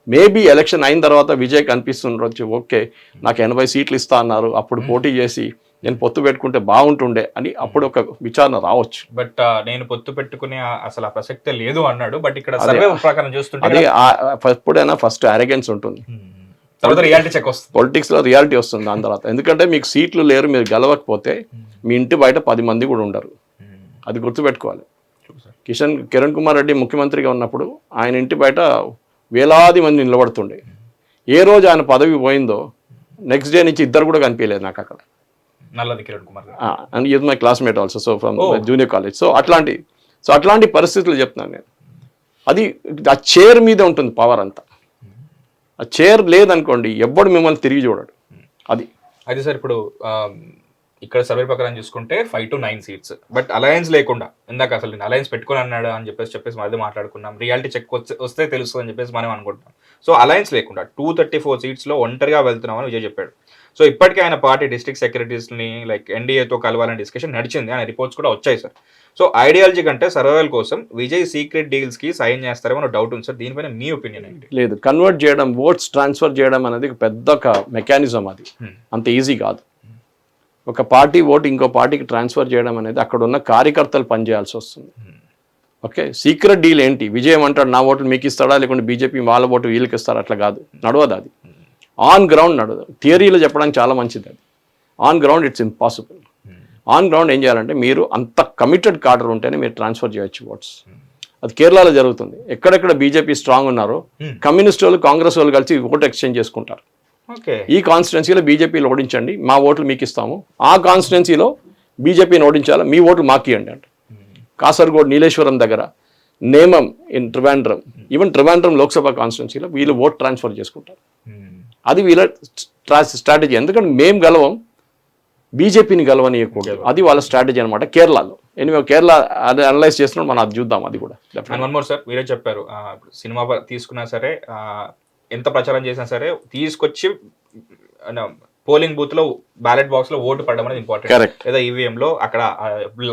S2: మేబీ ఎలక్షన్ అయిన తర్వాత విజయ్ కనిపిస్తుండొచ్చు, ఓకే నాకు 80 సీట్లు ఇస్తా అన్నారు, అప్పుడు పోటీ చేసి నేను పొత్తు పెట్టుకుంటే బాగుంటుండే అని అప్పుడు ఒక విచారణ రావచ్చు.
S1: బట్ నేను పొత్తు పెట్టుకునే అసలు ఆ ప్రసక్తే లేదు అన్నాడు. బట్ ఇక్కడ సర్వే ప్రకారం చూస్తుంటే
S2: అదే ఎప్పుడైనా ఫస్ట్ అరెగెన్స్ ఉంటుంది,
S1: తర్వాత రియాలిటీ చెక్ వస్తుంది.
S2: పొలిటిక్స్ లో రియాలిటీ వస్తుంది దాని తర్వాత. ఎందుకంటే మీకు సీట్లు లేరు, మీరు గెలవకపోతే మీ ఇంటి బయట 10 మంది కూడా ఉండరు, అది గుర్తుపెట్టుకోవాలి. కిరణ్ కుమార్ రెడ్డి ముఖ్యమంత్రిగా ఉన్నప్పుడు ఆయన ఇంటి బయట వేలాది మంది నిలబడుతుండే. ఏ రోజు ఆయన పదవి పోయిందో నెక్స్ట్ డే నుంచి ఇద్దరు కూడా కనిపించలేదు నాకు అక్కడ.
S1: నల్లది Kiran Kumar
S2: and is my classmate also, so from junior college. So అట్లాంటి పరిస్థితులు చెప్తున్నాను నేను. అది ఆ చైర్ మీద ఉంటుంది పవర్ అంతా. ఆ చైర్ లేదనుకోండి ఎవ్వడు మిమ్మల్ని తిరిగి చూడడు.
S1: అది సార్ ఇప్పుడు ఇక్కడ సర్వే ప్రకారం చూసుకుంటే 5 to 9 సీట్స్. బట్ అలయన్స్ లేకుండా, ఇందాక అసలు నేను అలయన్స్ పెట్టుకుని అన్నాడు అని చెప్పేసి అదే మాట్లాడుకున్నాం. రియాలిటీ చెక్ వస్తే తెలుస్తుంది అని చెప్పేసి మనం అనుకుంటున్నాం. సో అలయన్స్ లేకుండా 234 సీట్స్లో ఒంటరిగా వెళ్తున్నామని విజయ్ చెప్పాడు. సో ఇప్పటికే ఆయన పార్టీ డిస్ట్రిక్ట్ సెక్రటరీస్ని లైక్ ఎన్డీఏతో కలవాలని డిస్కషన్ నడిచింది, ఆయన రిపోర్ట్స్ కూడా వచ్చాయి సార్. సో ఐడియాలజీ కంటే సర్వైవల్ కోసం విజయ్ సీక్రెట్ డీల్స్కి సైన్ చేస్తారేమో డౌట్ ఉంది సార్. దీనిపైన మీ ఒపీనియన్ ఏంటి?
S2: లేదు, కన్వర్ట్ చేయడం, ఓట్స్ ట్రాన్స్ఫర్ చేయడం అనేది పెద్ద ఒక మెకానిజం, అది అంత ఈజీ కాదు. ఒక పార్టీ ఓటు ఇంకో పార్టీకి ట్రాన్స్ఫర్ చేయడం అనేది అక్కడ ఉన్న కార్యకర్తలు పనిచేయాల్సి వస్తుంది. ఓకే, సీక్రెట్ డీల్ ఏంటి? విజయం అంటాడు నా ఓట్లు మీకు ఇస్తాడా, లేకుంటే బీజేపీ వాళ్ళ ఓటు వీళ్ళకి ఇస్తారా, అట్లా కాదు, నడవదు అది. ఆన్ గ్రౌండ్ నడవదు. థియరీలో చెప్పడానికి చాలా మంచిది అది, on ground it's impossible. On ground ఏం చేయాలంటే మీరు అంత కమిటెడ్ కార్డర్ ఉంటేనే మీరు ట్రాన్స్ఫర్ చేయొచ్చు ఓట్స్. అది కేరళలో జరుగుతుంది. ఎక్కడెక్కడ బీజేపీ స్ట్రాంగ్ ఉన్నారో కమ్యూనిస్ట్ వాళ్ళు, కాంగ్రెస్ వాళ్ళు కలిసి ఓటు ఎక్స్చేంజ్ చేసుకుంటారు. ఈ కాన్స్టిట్యున్సీలో బీజేపీలో ఓడించండి, మా ఓట్లు మీకు ఇస్తాము. ఆ కాన్స్టిట్యున్సీలో బీజేపీని ఓడించాలా, మీ ఓట్లు మాకు ఇవ్వండి అంటే. కాసర్గోడ్ నీలేశ్వరం దగ్గర, నేమం ఇన్ ట్రివాండ్రం, ఈవెన్ ట్రివాండ్రం లోక్సభ కాన్స్టిట్యున్సీలో వీళ్ళు ఓట్ ట్రాన్స్ఫర్ చేసుకుంటారు. అది వీళ్ళ స్ట్రాటజీ. ఎందుకంటే మేము గెలవం, బీజేపీని గెలవనీయకూడదు, అది వాళ్ళ స్ట్రాటజీ అనమాట కేరళలో. ఎనివే కేరళ అది అనలైజ్ చేస్తున్నాం, మనం అది చూద్దాం. అది కూడా
S1: సార్ మీరే చెప్పారు, సినిమా తీసుకున్నా సరే, ఎంత ప్రచారం చేసినా సరే, తీసుకొచ్చి పోలింగ్ బూత్ లో బ్యాలెట్ బాక్స్ లో ఓటు పడడం అనేది ఇంపార్టెంట్, లేదా ఈవీఎం లో అక్కడ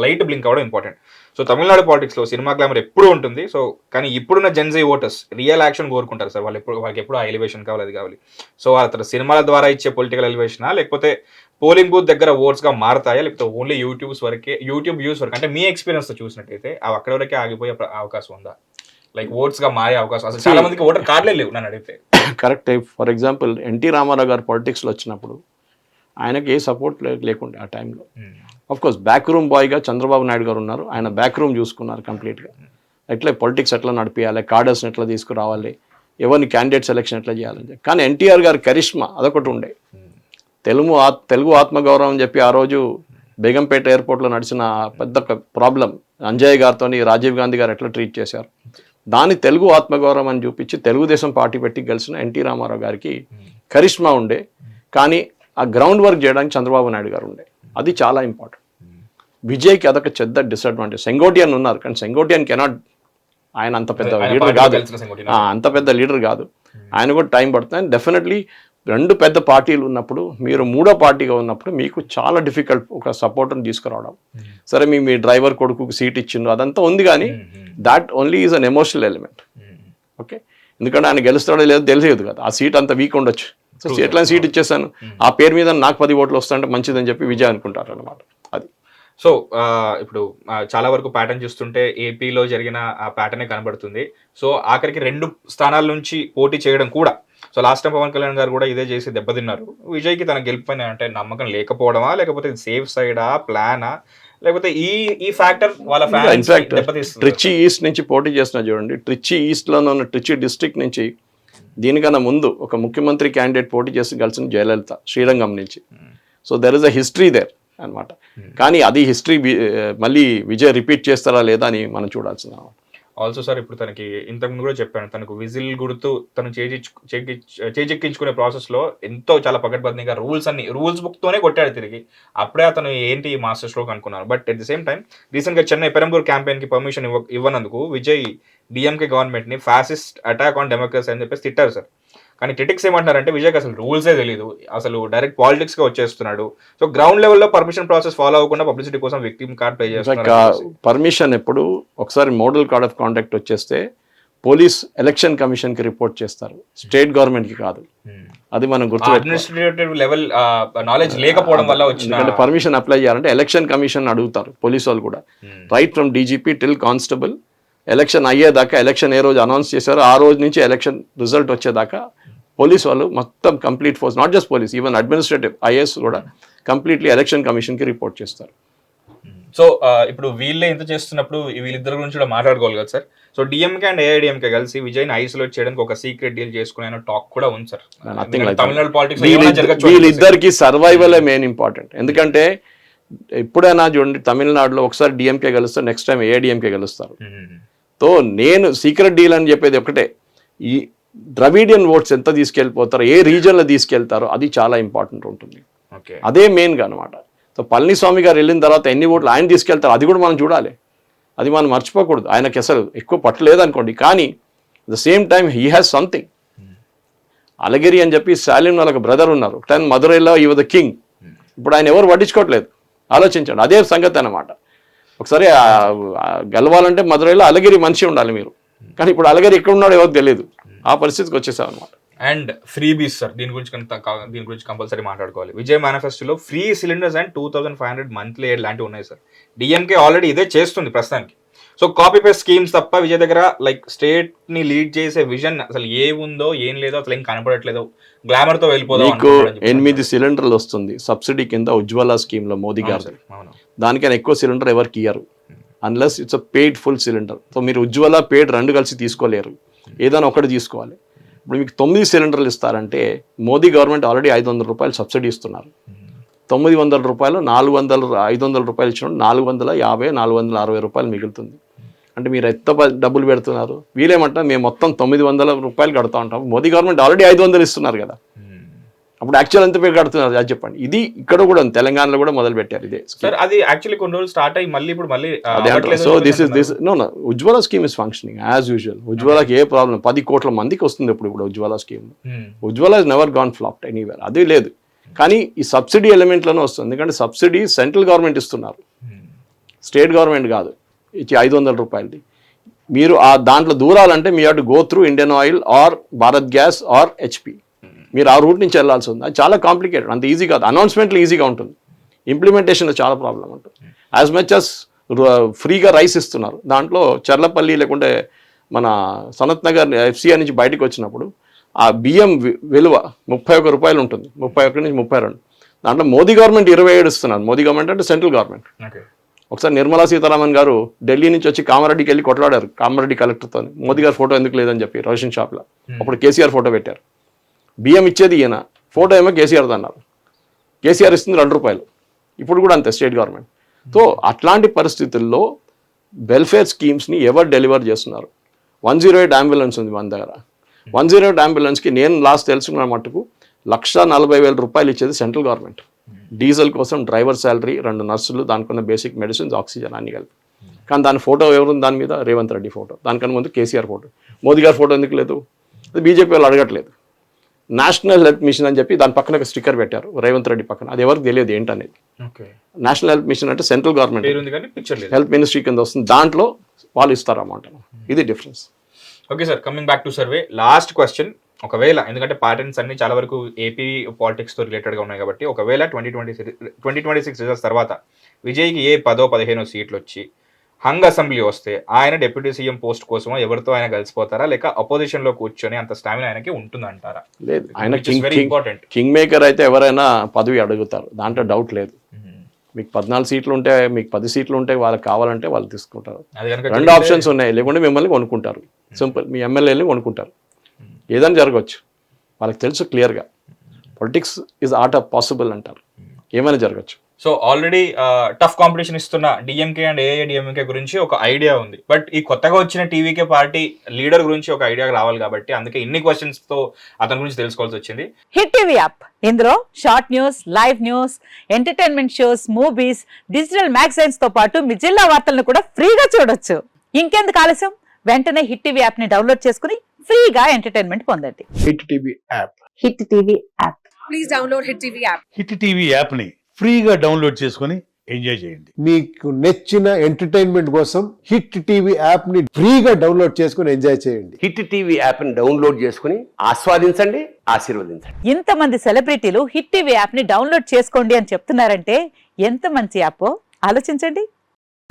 S1: లైట్ బ్లింక్ అవ్వడం ఇంపార్టెంట్. సో తమిళనాడు పాలిటిక్స్ లో సినిమా గ్లామర్ ఎప్పుడు ఉంటుంది. సో కానీ ఇప్పుడున్న జెన్జీ ఓటర్స్ రియల్ యాక్షన్ కోరుకుంటారు సార్. వాళ్ళకి ఎప్పుడు ఆ ఎలివేషన్ కావాలి, అది కావాలి. సో అతను సినిమాల ద్వారా ఇచ్చే పొలిటికల్ ఎలివేషనా, లేకపోతే పోలింగ్ బూత్ దగ్గర ఓట్స్ గా మారతాయా, లేకపోతే ఓన్లీ యూట్యూబ్ వ్యూస్ వరకు? అంటే మీ ఎక్స్పీరియన్స్ తో చూసినట్టయితే అవి అక్కడి వరకే ఆగిపోయే అవకాశం ఉందా? లైక్ ఓట్స్ గా మారే అవకాశం? అసలు చాలా మందికి ఓటర్ కార్డులే లేవు నన్ను అడిగితే.
S2: Correct. For example NT Rama Rao గారు పాలిటిక్స్లో వచ్చినప్పుడు ఆయనకి ఏ సపోర్ట్ లేకుండే ఆ టైంలో. ఆఫ్ కోర్స్ బ్యాక్ రూమ్ బాయ్గా చంద్రబాబు నాయుడు గారు ఉన్నారు, ఆయన బ్యాక్ రూమ్ చూసుకున్నారు కంప్లీట్గా. ఎట్లా పొలిటిక్స్ ఎట్లా నడిపించాలి, కార్డర్స్ని ఎట్లా తీసుకురావాలి, ఎవరిని క్యాండిడేట్ సెలెక్షన్ ఎట్లా చేయాలని. కానీ ఎన్టీఆర్ గారి కరిష్మా అదొకటి ఉండే. తెలుగు ఆత్మగౌరవం అని చెప్పి ఆ రోజు బేగంపేట ఎయిర్పోర్ట్లో నడిచిన పెద్ద ప్రాబ్లం, అంజయ్ గారితో రాజీవ్ గాంధీ గారు ఎట్లా ట్రీట్ చేశారు, దాన్ని తెలుగు ఆత్మగౌరవం అని చూపించి తెలుగుదేశం పార్టీ పెట్టి గెలిచిన ఎన్టీ రామారావు గారికి కరిష్మా ఉండే. కానీ ఆ గ్రౌండ్ వర్క్ చేయడానికి చంద్రబాబు నాయుడు గారు ఉండే, అది చాలా ఇంపార్టెంట్. విజయ్కి అదొక చెడ్డ డిసడ్వాంటేజ్. సెంగోటియన్ ఉన్నారు, కానీ సెంగోటియన్ కెనాట్, ఆయన అంత పెద్ద లీడర్ కాదు, అంత పెద్ద లీడర్ కాదు. ఆయన కూడా టైం పడుతుంది. అండ్ డెఫినెట్లీ రెండు పెద్ద పార్టీలు ఉన్నప్పుడు మీరు మూడో పార్టీగా ఉన్నప్పుడు మీకు చాలా డిఫికల్ట్ ఒక సపోర్ట్ని తీసుకురావడం. సరే మీ డ్రైవర్ కొడుకుకి సీట్ ఇచ్చిండ్రు అదంతా ఉంది, కానీ that only is an emotional element. Okay, ఎందుకంటే ఆయన గెలుస్తాడో లేదో తెలియదు కదా, ఆ సీట్ అంత వీక్ ఉండొచ్చు. సో ఎట్లా సీట్ ఇచ్చేసాను, ఆ పేరు మీద నాకు 10 ఓట్లు వస్తాయంటే మంచిదని చెప్పి విజయ్ అనుకుంటారు అనమాట. అది
S1: సో ఇప్పుడు చాలా వరకు ప్యాటర్న్ చూస్తుంటే ఏపీలో జరిగిన ఆ ప్యాటర్నే కనబడుతుంది. సో ఆఖరికి 2 స్థానాల నుంచి పోటీ చేయడం కూడా, so last time Pawan Kalyan garu కూడా ఇదే చేసి దెబ్బతిన్నారు. విజయ్కి తన గెలిపోయిన అంటే నమ్మకం లేకపోవడమా, లేకపోతే సేఫ్ సైడా, ప్లానా, లేకపోతే ఈ ఫ్యాక్టర్ వాళ్ళ ఫ్యాన్స్ దెబ్బతీస్తుంది?
S2: ట్రిచి ఈస్ట్ నుంచి పోటీ చేస్తున్నా చూడండి, ట్రిచి ఈస్ట్లోనే ఉన్న ట్రిచి డిస్ట్రిక్ట్ నుంచి దీనికన్నా ముందు ఒక ముఖ్యమంత్రి క్యాండిడేట్ పోటీ చేసి కలిసిన జయలలిత శ్రీరంగం నుంచి. So there is a history there అనమాట. కానీ అది హిస్టరీ మళ్ళీ విజయ్ రిపీట్ చేస్తారా లేదా అని మనం చూడాల్సిన.
S1: ఆల్సో సార్, ఇప్పుడు తనకి ఇంతకుముందు కూడా చెప్పాను, తనకు విజిల్ గుర్తు తను చేజెక్కించుకునే ప్రాసెస్లో ఎంతో చాలా పకడ్బందీగా రూల్స్ బుక్తోనే కొట్టాడు తిరిగి. అప్పుడే అతను ఏంటి మాస్టర్ స్ట్రోక్ అనుకున్నారు. But at the same time రీసెంట్గా చెన్నై పెరంబూర్ క్యాంపెయిన్కి పర్మిషన్ ఇవ్వనందుకు విజయ్ డిఎంకే గవర్నమెంట్ని ఫ్యాసిస్ట్ అటాక్ ఆన్ డెమోక్రసీ అని చెప్పేసి తిట్టారు సార్. కానీ క్రిటిక్స్ ఏమంటున్నారంటే విజయ్కి అసలు రూల్సే తెలియదు, అసలు డైరెక్ట్ పాలిటిక్స్గా వచ్చేస్తున్నాడు. సో గ్రౌండ్ లెవెల్లో పర్మిషన్ ప్రాసెస్ ఫాలో అవ్వకుండా పబ్లిసిటీ కోసం విక్టిమ్ కార్డ్ ప్లే చేస్తున్నారు.
S2: పర్మిషన్ ఎప్పుడు ఒకసారి మోడల్ కార్డ్ ఆఫ్ కాండక్ట్ వచ్చేస్తే పోలీస్ ఎలక్షన్ కమిషన్కి రిపోర్ట్ చేస్తారు, స్టేట్ గవర్నమెంట్కి కాదు. అది మనం
S1: అడ్మినిస్ట్రేటివ్ లెవెల్ నాలెడ్జ్ లేకపోవడం వల్ల వచ్చిన
S2: పర్మిషన్ అప్లై చేయాలంటే ఎలక్షన్ కమిషన్ అడుగుతారు పోలీసు వాళ్ళు కూడా. Right from DGP till constable election అయ్యేదాకా, ఎలక్షన్ ఏ రోజు అనౌన్స్ చేశారో ఆ రోజు నుంచి ఎలక్షన్ రిజల్ట్ వచ్చేదాకా పోలీస్ వాళ్ళు మొత్తం complete force, not just police, even administrative IAS కూడా కంప్లీట్లీ ఎలక్షన్ కమిషన్కి రిపోర్ట్ చేస్తారు.
S1: సో ఇప్పుడు వీళ్ళే ఇంత చేస్తున్నప్పుడు వీళ్ళిద్దరి గురించి కూడా మాట్లాడుకోవాలి కదా sir. So DMK and AIADMK కలిసి విజయ్ని ఐసోలేట్ చేయడానికి ఒక సీక్రెట్ డీల్ చేసుకునే టాక్ కూడా ఉంది సార్. తమిళనాడు పాలిటిక్స్
S2: వీళ్ళిద్దరికి సర్వైవలే మెయిన్ ఇంపార్టెంట్. ఎందుకంటే ఎప్పుడైనా చూడండి, తమిళనాడులో ఒకసారి డిఎంకే గెలుస్తారు, నెక్స్ట్ టైం ఏఐడిఎంకే గెలుస్తారు. తో నేను సీక్రెట్ డీల్ అని చెప్పేది ఒకటే, ఈ ద్రవిడియన్ ఓట్స్ ఎంత తీసుకెళ్ళిపోతారో, ఏ రీజన్లో తీసుకెళ్తారో అది చాలా ఇంపార్టెంట్ ఉంటుంది. అదే మెయిన్గా అనమాట. సో పళనిస్వామి గారు వెళ్ళిన తర్వాత ఎన్ని ఓట్లు ఆయన తీసుకెళ్తారు అది కూడా మనం చూడాలి, అది మనం మర్చిపోకూడదు. ఆయనకి అసలు ఎక్కువ పట్టలేదు అనుకోండి, కానీ the same time he has something. Alagiri అని చెప్పి స్టాలిన్ వాళ్ళకి బ్రదర్ ఉన్నారు, మదురైలో ఈ వాజ్ ద కింగ్. ఇప్పుడు ఆయన ఎవరు పట్టించుకోవట్లేదు, ఆలోచించండి. అదే సంగతి అనమాట. ఒకసారి గెలవాలంటే మదురైలో అలగిరి మనిషి ఉండాలి మీరు, కానీ ఇప్పుడు అలగిరి ఎక్కడ ఉన్నాడో ఎవరు తెలియదు. ఆ పరిస్థితికి వచ్చేసాం అనమాట.
S1: అండ్ ఫ్రీబీస్ సార్, దీని గురించి కంపల్సరీ మాట్లాడుకోవాలి. విజయ్ మేనిఫెస్టోలో free cylinders and 2500 monthly aid లాంటివి ఉన్నాయి సార్. డిఎంకే ఆల్రెడీ ఇదే చేస్తుంది ప్రస్తుతానికి. సో కాపీ పేస్ట్ స్కీమ్స్ తప్ప విజయ్ దగ్గర లైక్ స్టేట్ ని లీడ్ చేసే విజన్ అసలు ఏముందో ఏం లేదో అసలు ఏం కనపడట్లేదు. గ్లామర్ తో వెళ్ళిపోదాం.
S2: 8 సిలిండర్లు వస్తుంది సబ్సిడీ కింద ఉజ్వల స్కీమ్ లో మోదీ గారు. దానికైనా ఎక్కువ సిలిండర్ ఎవరికి ఇయ్యరు unless it's a paid full cylinder. So మీరు ఉజ్వల పెయిడ్ 2 కలిసి తీసుకోలేరు, ఏదైనా ఒకటి తీసుకోవాలి. ఇప్పుడు మీకు 9 సిలిండర్లు ఇస్తారంటే మోదీ గవర్నమెంట్ ఆల్రెడీ 500 రూపాయలు సబ్సిడీ ఇస్తున్నారు. 900 రూపాయలు 500 రూపాయలు ఇచ్చినప్పుడు 450 460 రూపాయలు మిగులుతుంది. అంటే మీరు ఎంత డబ్బులు పెడుతున్నారు? వీలేమంటారు మేము మొత్తం 900 రూపాయలు కడతా ఉంటాం, మోదీ గవర్నమెంట్ ఆల్రెడీ 500 ఇస్తున్నారు కదా, అప్పుడు యాక్చువల్ ఎంత పేరు కడుతున్నారు అది చెప్పండి. ఇది ఇక్కడ కూడా తెలంగాణలో కూడా మొదలు పెట్టారు ఇదే
S1: సార్. అది యాక్చువల్లీ కొన్ని రోజులు స్టార్ట్ అయ్యి మళ్ళీ ఇప్పుడు మళ్ళీ
S2: so this no Ujjwala scheme is functioning as usual. ఉజ్వలకి ఏ ప్రాబ్లం, 10 కోట్ల మందికి వస్తుంది ఇప్పుడు Ujjwala scheme. Ujjwala is never gone flopped anywhere, అది లేదు. కానీ ఈ సబ్సిడీ ఎలిమెంట్లోనే వస్తుంది, ఎందుకంటే సబ్సిడీ సెంట్రల్ గవర్నమెంట్ ఇస్తున్నారు, స్టేట్ గవర్నమెంట్ కాదు. ఇచ్చి 500 రూపాయలది మీరు ఆ దాంట్లో దూరాలంటే మీ have to go through Indian Oil or Bharat gas or HP. మీరు ఆ రూట్ నుంచి వెళ్ళాల్సి ఉంది. అది చాలా కాంప్లికేటెడ్, అంత ఈజీ కాదు. అనౌన్స్మెంట్లు ఈజీగా ఉంటుంది, ఇంప్లిమెంటేషన్లో చాలా ప్రాబ్లం ఉంటుంది. యాజ్ మచ్ అస్ ఫ్రీగా రైస్ ఇస్తున్నారు, దాంట్లో చర్లపల్లి లేకుంటే మన సనత్ నగర్ ఎఫ్సిఆర్ నుంచి బయటకు వచ్చినప్పుడు ఆ బియ్యం విలువ 31 రూపాయలు ఉంటుంది, 31 నుంచి 32. దాంట్లో మోదీ గవర్నమెంట్ 27 ఇస్తున్నారు. మోదీ గవర్నమెంట్ అంటే సెంట్రల్ గవర్నమెంట్. ఒకసారి నిర్మలా సీతారామన్ గారు ఢిల్లీ నుంచి వచ్చి కామారెడ్డికి వెళ్ళి కొట్లాడారు, కామారెడ్డి కలెక్టర్తో. మోదీ గారు ఫోటో ఎందుకు లేదని చెప్పి రేషన్ షాప్లో. అప్పుడు కేసీఆర్ ఫోటో పెట్టారు. బియ్యం ఇచ్చేది ఈయన, ఫోటో ఏమో కేసీఆర్ది అన్నారు. కేసీఆర్ ఇస్తుంది 2 రూపాయలు. ఇప్పుడు కూడా అంతే స్టేట్ గవర్నమెంట్. సో అట్లాంటి పరిస్థితుల్లో వెల్ఫేర్ స్కీమ్స్ని ఎవరు డెలివర్ చేస్తున్నారు? 108 అంబులెన్స్ ఉంది మన దగ్గర. 108 అంబులెన్స్కి నేను లాస్ట్ తెలుసుకున్న మట్టుకు 1,40,000 రూపాయలు ఇచ్చేది సెంట్రల్ గవర్నమెంట్. డీజిల్ కోసం డ్రైవర్ శాలరీ, 2 నర్సులు, దానికున్న బేసిక్ మెడిసిన్స్, ఆక్సిజన్ అన్ని కలిపి. కానీ దాని ఫోటో ఎవరుంది దాని మీద? రేవంత్ రెడ్డి ఫోటో. దానికన్నా ముందు కేసీఆర్ ఫోటో. మోదీ గారి ఫోటో ఎందుకు లేదు? అది బీజేపీ వాళ్ళు అడగట్లేదు. నేషనల్ హెల్త్ మిషన్ అని చెప్పి దాని పక్కన ఒక స్టిక్కర్ పెట్టారు రేవంత్ రెడ్డి పక్కన. అది ఎవరికి తెలియదు ఏంటనేది.
S1: ఓకే,
S2: నేషనల్ హెల్త్ మిషన్ అంటే సెంట్రల్ గవర్నమెంట్
S1: పేరు ఉంది కానీ పిక్చర్ లేదు.
S2: హెల్త్ మినిస్ట్రీ కింద వస్తుంది, దాంట్లో వాళ్ళు ఇస్తారు అమౌంట్. ఇది difference.
S1: Okay sir, coming back to survey, last question. ఒకవేళ, ఎందుకంటే ప్యాటర్న్స్ అన్ని చాలా వరకు ఏపీ పాలిటిక్స్తో రిలేటెడ్గా ఉన్నాయి కాబట్టి, ఒకవేళ 2026 రిజల్ట్స్ తర్వాత విజయ్కి ఏ 10-15 సీట్లు వచ్చి హంగ్ అసెంబ్లీ వస్తే ఆయన డిప్యూటీ సీఎం పోస్ట్ కోసమో ఎవరితో ఆయన కలిసిపోతారా, లేక అపోజిషన్ లో కూర్చొని అంత స్టామినా ఆయనకి ఉంటుందంటారా?
S2: లేదు, ఆయన
S1: వెరీ ఇంపార్టెంట్.
S2: కింగ్ మేకర్ అయితే ఎవరైనా పదవి అడుగుతారు, దాంట్లో డౌట్ లేదు. మీకు 14 సీట్లు ఉంటే, మీకు 10 సీట్లు ఉంటే వాళ్ళకి కావాలంటే వాళ్ళు తీసుకుంటారు. రెండు ఆప్షన్స్ ఉన్నాయి, లేకుంటే మిమ్మల్ని కొనుక్కుంటారు. సింపుల్, మీ ఎమ్మెల్యేని కొనుక్కుంటారు. ఏదైనా జరగవచ్చు, వాళ్ళకి తెలుసు క్లియర్గా. Politics is art of possible అంటారు, ఏమైనా జరగచ్చు.
S1: సో ఆల్రెడీ టఫ్ కాంపిటీషన్ ఇస్తున్న డిఎంకే అండ్ ఏఐడిఎంకే గురించి ఒక ఐడియా ఉంది, బట్ ఈ కొత్తగా వచ్చిన టీవీకే పార్టీ లీడర్ గురించి ఒక ఐడియా రావాలి కాబట్టి అందుకే ఇన్ని క్వశ్చన్స్ తో అతని గురించి తెలుసుకోవాల్సి వచ్చింది.
S3: హిట్ టీవీ యాప్, ఇందులో short news, live news, entertainment shows, movies, digital magazines తో పాటు మీ జిల్లా వార్తలను కూడా ఫ్రీగా చూడొచ్చు. ఇంకెందుకు ఆలస్యం, వెంటనే హిట్ టీవీ యాప్ ని డౌన్లోడ్ చేసుకుని ఫ్రీగా ఎంటర్టైన్మెంట్ పొందండి.
S2: Hit TV app.
S3: Hit TV app.
S4: Please download hit TV app.
S5: Hit TV యాప్ని ఫ్రీగా డౌన్లోడ్ చేసుకొని ఎంజాయ్ చేయండి.
S6: మీకు నచ్చిన ఎంటర్టైన్మెంట్ కోసం హిట్ టీవీ యాప్ ని ఫ్రీగా డౌన్లోడ్ చేసుకుని ఎంజాయ్ చేయండి.
S7: హిట్ టీవీ యాప్ని డౌన్లోడ్ చేసుకుని ఆస్వాదించండి, ఆశీర్వదించండి.
S3: ఇంతమంది సెలబ్రిటీలు హిట్ టీవీ యాప్ ని డౌన్లోడ్ చేసుకోండి అని చెప్తున్నారంటే ఎంత మంచి యాప్ ఆలోచించండి.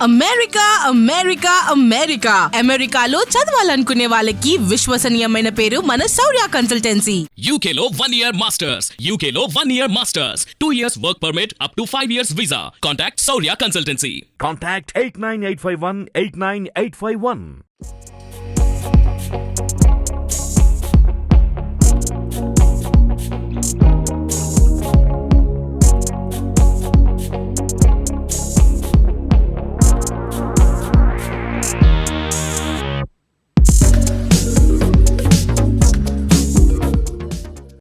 S8: అమెరికా అమెరికా అమెరికా అమెరికాలో చదవాలనుకునే వాళ్ళకి విశ్వసనీయమైన పేరు మన శౌర్య కన్సల్టెన్సీ.
S9: UK లో 1 year masters, UK లో 1 year masters, 2 years work permit up to 5 years visa. Contact Saurya Consultancy.
S10: Contact 89851 89851.